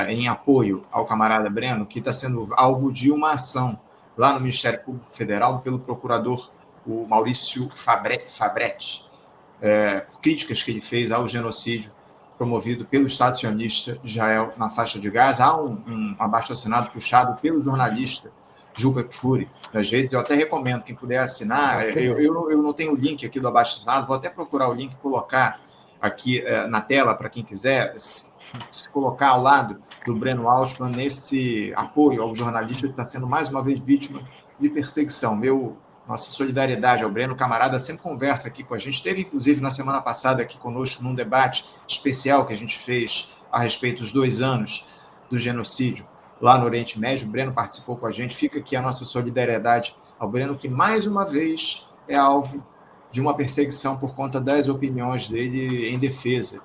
em apoio ao camarada Breno, que está sendo alvo de uma ação lá no Ministério Público Federal pelo procurador o Maurício Fabretti, críticas que ele fez ao genocídio promovido pelo Estado sionista de Israel na faixa de Gaza. Há um abaixo-assinado puxado pelo jornalista Juca Kfouri nas redes. Eu até recomendo, quem puder assinar. Eu não tenho o link aqui do abaixo-assinado, vou até procurar o link e colocar aqui na tela para quem quiser se colocar ao lado do Breno Altman nesse apoio ao jornalista que está sendo mais uma vez vítima de perseguição. Nossa solidariedade ao Breno, camarada, sempre conversa aqui com a gente. Teve, inclusive, na semana passada aqui conosco num debate especial que a gente fez a respeito dos 2 anos do genocídio lá no Oriente Médio. O Breno participou com a gente. Fica aqui a nossa solidariedade ao Breno, que mais uma vez é alvo de uma perseguição por conta das opiniões dele em defesa,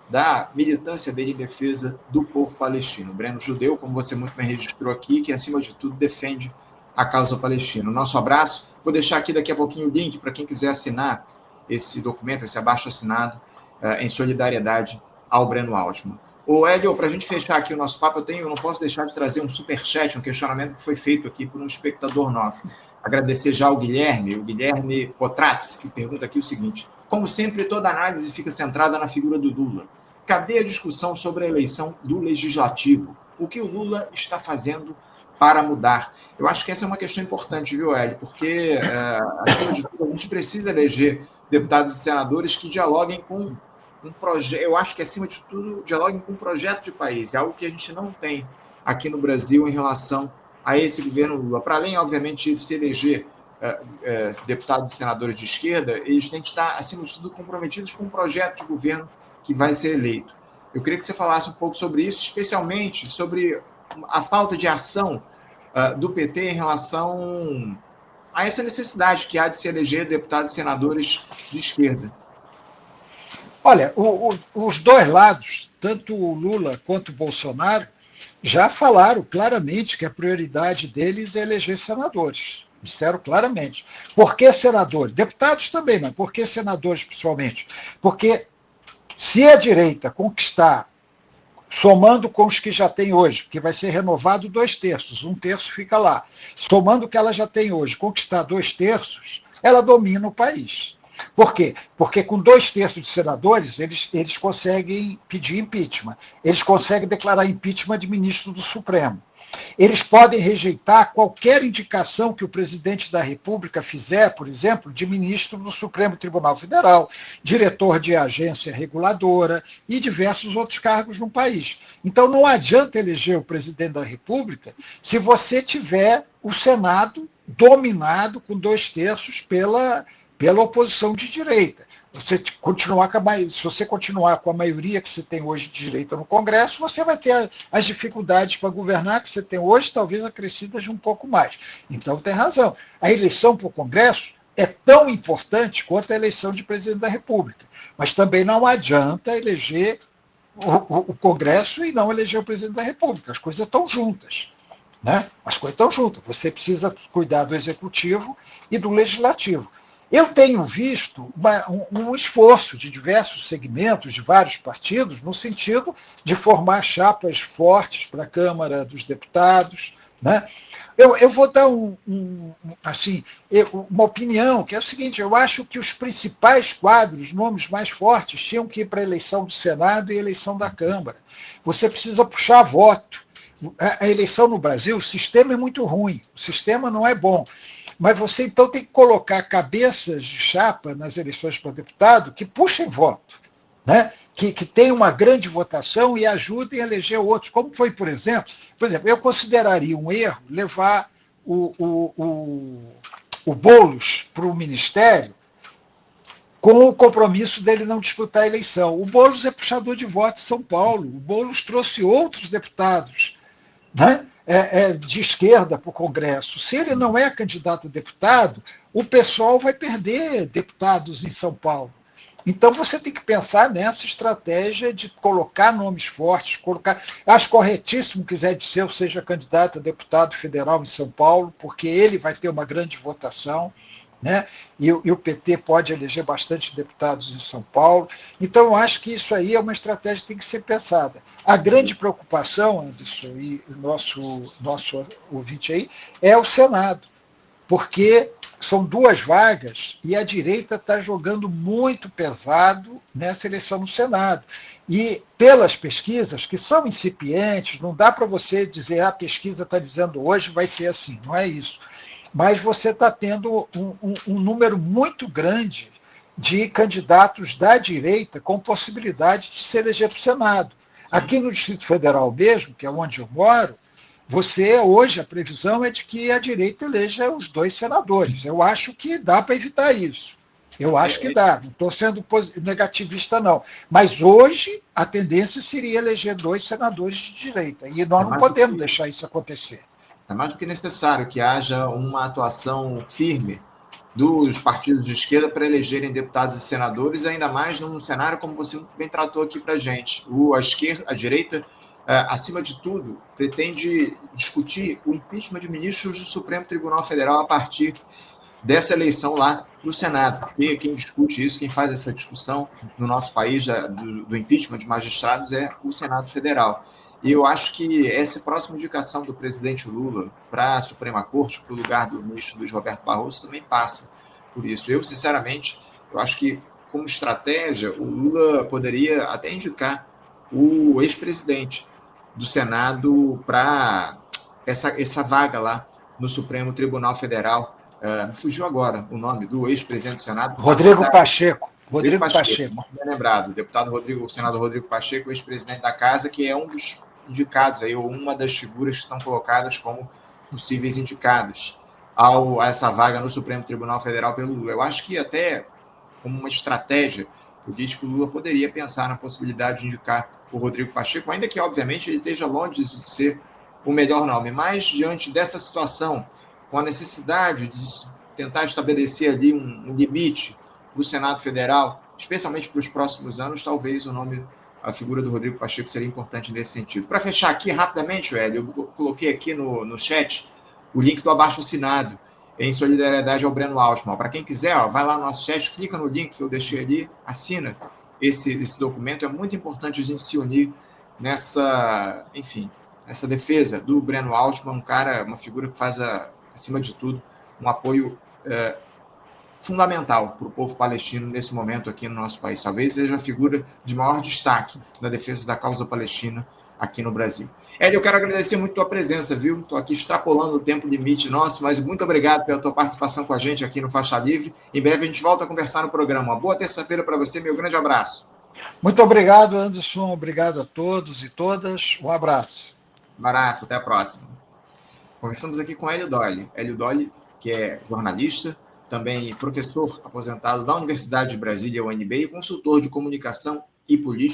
da militância dele em defesa do povo palestino. O Breno judeu, como você muito bem registrou aqui, que acima de tudo defende a causa palestina. Nosso abraço. Vou deixar aqui daqui a pouquinho o link para quem quiser assinar esse documento, esse abaixo-assinado, em solidariedade ao Breno Altman. Ô, Hélio, para a gente fechar aqui o nosso papo, eu não posso deixar de trazer um superchat, um questionamento que foi feito aqui por um espectador novo. Agradecer já ao Guilherme Potratz, que pergunta aqui o seguinte: como sempre, toda análise fica centrada na figura do Lula. Cadê a discussão sobre a eleição do Legislativo? O que o Lula está fazendo para mudar? Eu acho que essa é uma questão importante, viu, Hélio? Porque, acima de tudo, a gente precisa eleger deputados e senadores que dialoguem com um projeto. Eu acho que, acima de tudo, dialoguem com um projeto de país. É algo que a gente não tem aqui no Brasil em relação a esse governo Lula. Para além, obviamente, de se eleger deputados e senadores de esquerda, eles têm que estar, acima de tudo, comprometidos com um projeto de governo que vai ser eleito. Eu queria que você falasse um pouco sobre isso, especialmente sobre a falta de ação do PT em relação a essa necessidade que há de se eleger deputados e senadores de esquerda. Olha, os dois lados, tanto o Lula quanto o Bolsonaro, já falaram claramente que a prioridade deles é eleger senadores. Disseram claramente. Por que senadores? Deputados também, mas por que senadores principalmente? Porque se a direita conquistar, somando com os que já tem hoje, porque vai ser renovado 2/3, 1/3 fica lá, somando o que ela já tem hoje, conquistar 2/3, ela domina o país. Por quê? Porque com 2/3 de senadores, eles conseguem pedir impeachment, eles conseguem declarar impeachment de ministro do Supremo. Eles podem rejeitar qualquer indicação que o presidente da República fizer, por exemplo, de ministro do Supremo Tribunal Federal, diretor de agência reguladora e diversos outros cargos no país. Então, não adianta eleger o presidente da República se você tiver o Senado dominado com 2/3 pela oposição de direita. Se você continuar com a maioria que você tem hoje de direita no Congresso, você vai ter as dificuldades para governar que você tem hoje, talvez acrescidas de um pouco mais. Então, tem razão. A eleição para o Congresso é tão importante quanto a eleição de presidente da República. Mas também não adianta eleger o Congresso e não eleger o presidente da República. As coisas estão juntas. Né? As coisas estão juntas. Você precisa cuidar do executivo e do legislativo. Eu tenho visto um esforço de diversos segmentos, de vários partidos, no sentido de formar chapas fortes para a Câmara dos Deputados. Né? Eu vou dar uma opinião, que é o seguinte: eu acho que os principais quadros, nomes mais fortes, tinham que ir para a eleição do Senado e a eleição da Câmara. Você precisa puxar voto. A eleição no Brasil, o sistema é muito ruim, o sistema não é bom. Mas você, então, tem que colocar cabeças de chapa nas eleições para deputado que puxem voto, né? Que tenham uma grande votação e ajudem a eleger outros. Como foi, por exemplo, eu consideraria um erro levar o Boulos para o ministério com o compromisso dele não disputar a eleição. O Boulos é puxador de voto em São Paulo, o Boulos trouxe outros deputados, né, de esquerda para o Congresso. Se ele não é candidato a deputado, o pessoal vai perder deputados em São Paulo. Então você tem que pensar nessa estratégia de colocar nomes fortes, acho corretíssimo que Zé Disseu seja candidato a deputado federal em São Paulo, porque ele vai ter uma grande votação. Né? E o PT pode eleger bastante deputados em São Paulo. Então, eu acho que isso aí é uma estratégia que tem que ser pensada. A grande preocupação, Anderson, e o nosso ouvinte aí, é o Senado, porque são 2 vagas e a direita está jogando muito pesado nessa eleição no Senado. E pelas pesquisas, que são incipientes, não dá para você dizer a pesquisa está dizendo hoje vai ser assim, não é isso. Mas você está tendo um número muito grande de candidatos da direita com possibilidade de se eleger para o Senado. Aqui no Distrito Federal mesmo, que é onde eu moro, hoje a previsão é de que a direita eleja os 2 senadores. Eu acho que dá para evitar isso. Eu acho que dá. Não estou sendo negativista, não. Mas hoje a tendência seria eleger 2 senadores de direita. E nós não podemos deixar isso acontecer. É mais do que necessário que haja uma atuação firme dos partidos de esquerda para elegerem deputados e senadores, ainda mais num cenário como você bem tratou aqui para a gente. A direita, acima de tudo, pretende discutir o impeachment de ministros do Supremo Tribunal Federal a partir dessa eleição lá no Senado. Porque quem discute isso, quem faz essa discussão no nosso país do impeachment de magistrados é o Senado Federal. E eu acho que essa próxima indicação do presidente Lula para a Suprema Corte, para o lugar do ministro Luiz Roberto Barroso, também passa por isso. Eu, sinceramente, eu acho que, como estratégia, o Lula poderia até indicar o ex-presidente do Senado para essa vaga lá no Supremo Tribunal Federal. Me fugiu agora o nome do ex-presidente do Senado. Rodrigo Pacheco. Bem lembrado, o senador Rodrigo Pacheco, ex-presidente da Casa, que é um dos indicados, aí, ou uma das figuras que estão colocadas como possíveis indicados a essa vaga no Supremo Tribunal Federal pelo Lula. Eu acho que até como uma estratégia política, o Lula poderia pensar na possibilidade de indicar o Rodrigo Pacheco, ainda que, obviamente, ele esteja longe de ser o melhor nome. Mas, diante dessa situação, com a necessidade de tentar estabelecer ali um limite para o Senado Federal, especialmente para os próximos anos, talvez a figura do Rodrigo Pacheco seria importante nesse sentido. Para fechar aqui rapidamente, Hélio, eu coloquei aqui no chat o link do abaixo-assinado em solidariedade ao Breno Altman. Para quem quiser, vai lá no nosso chat, clica no link que eu deixei ali, assina esse documento. É muito importante a gente se unir nessa defesa do Breno Altman, uma figura que faz, acima de tudo, um apoio fundamental para o povo palestino nesse momento aqui no nosso país. Talvez seja a figura de maior destaque na defesa da causa palestina aqui no Brasil. Hélio, eu quero agradecer muito a tua presença, viu? Estou aqui extrapolando o tempo limite nosso, mas muito obrigado pela tua participação com a gente aqui no Faixa Livre. Em breve a gente volta a conversar no programa. Uma boa terça-feira para você, meu grande abraço. Muito obrigado, Anderson. Obrigado a todos e todas. Um abraço. Um abraço, até a próxima. Conversamos aqui com Hélio Dolly. Hélio Dolly, que é jornalista, também professor aposentado da Universidade de Brasília, UNB, e consultor de comunicação e política.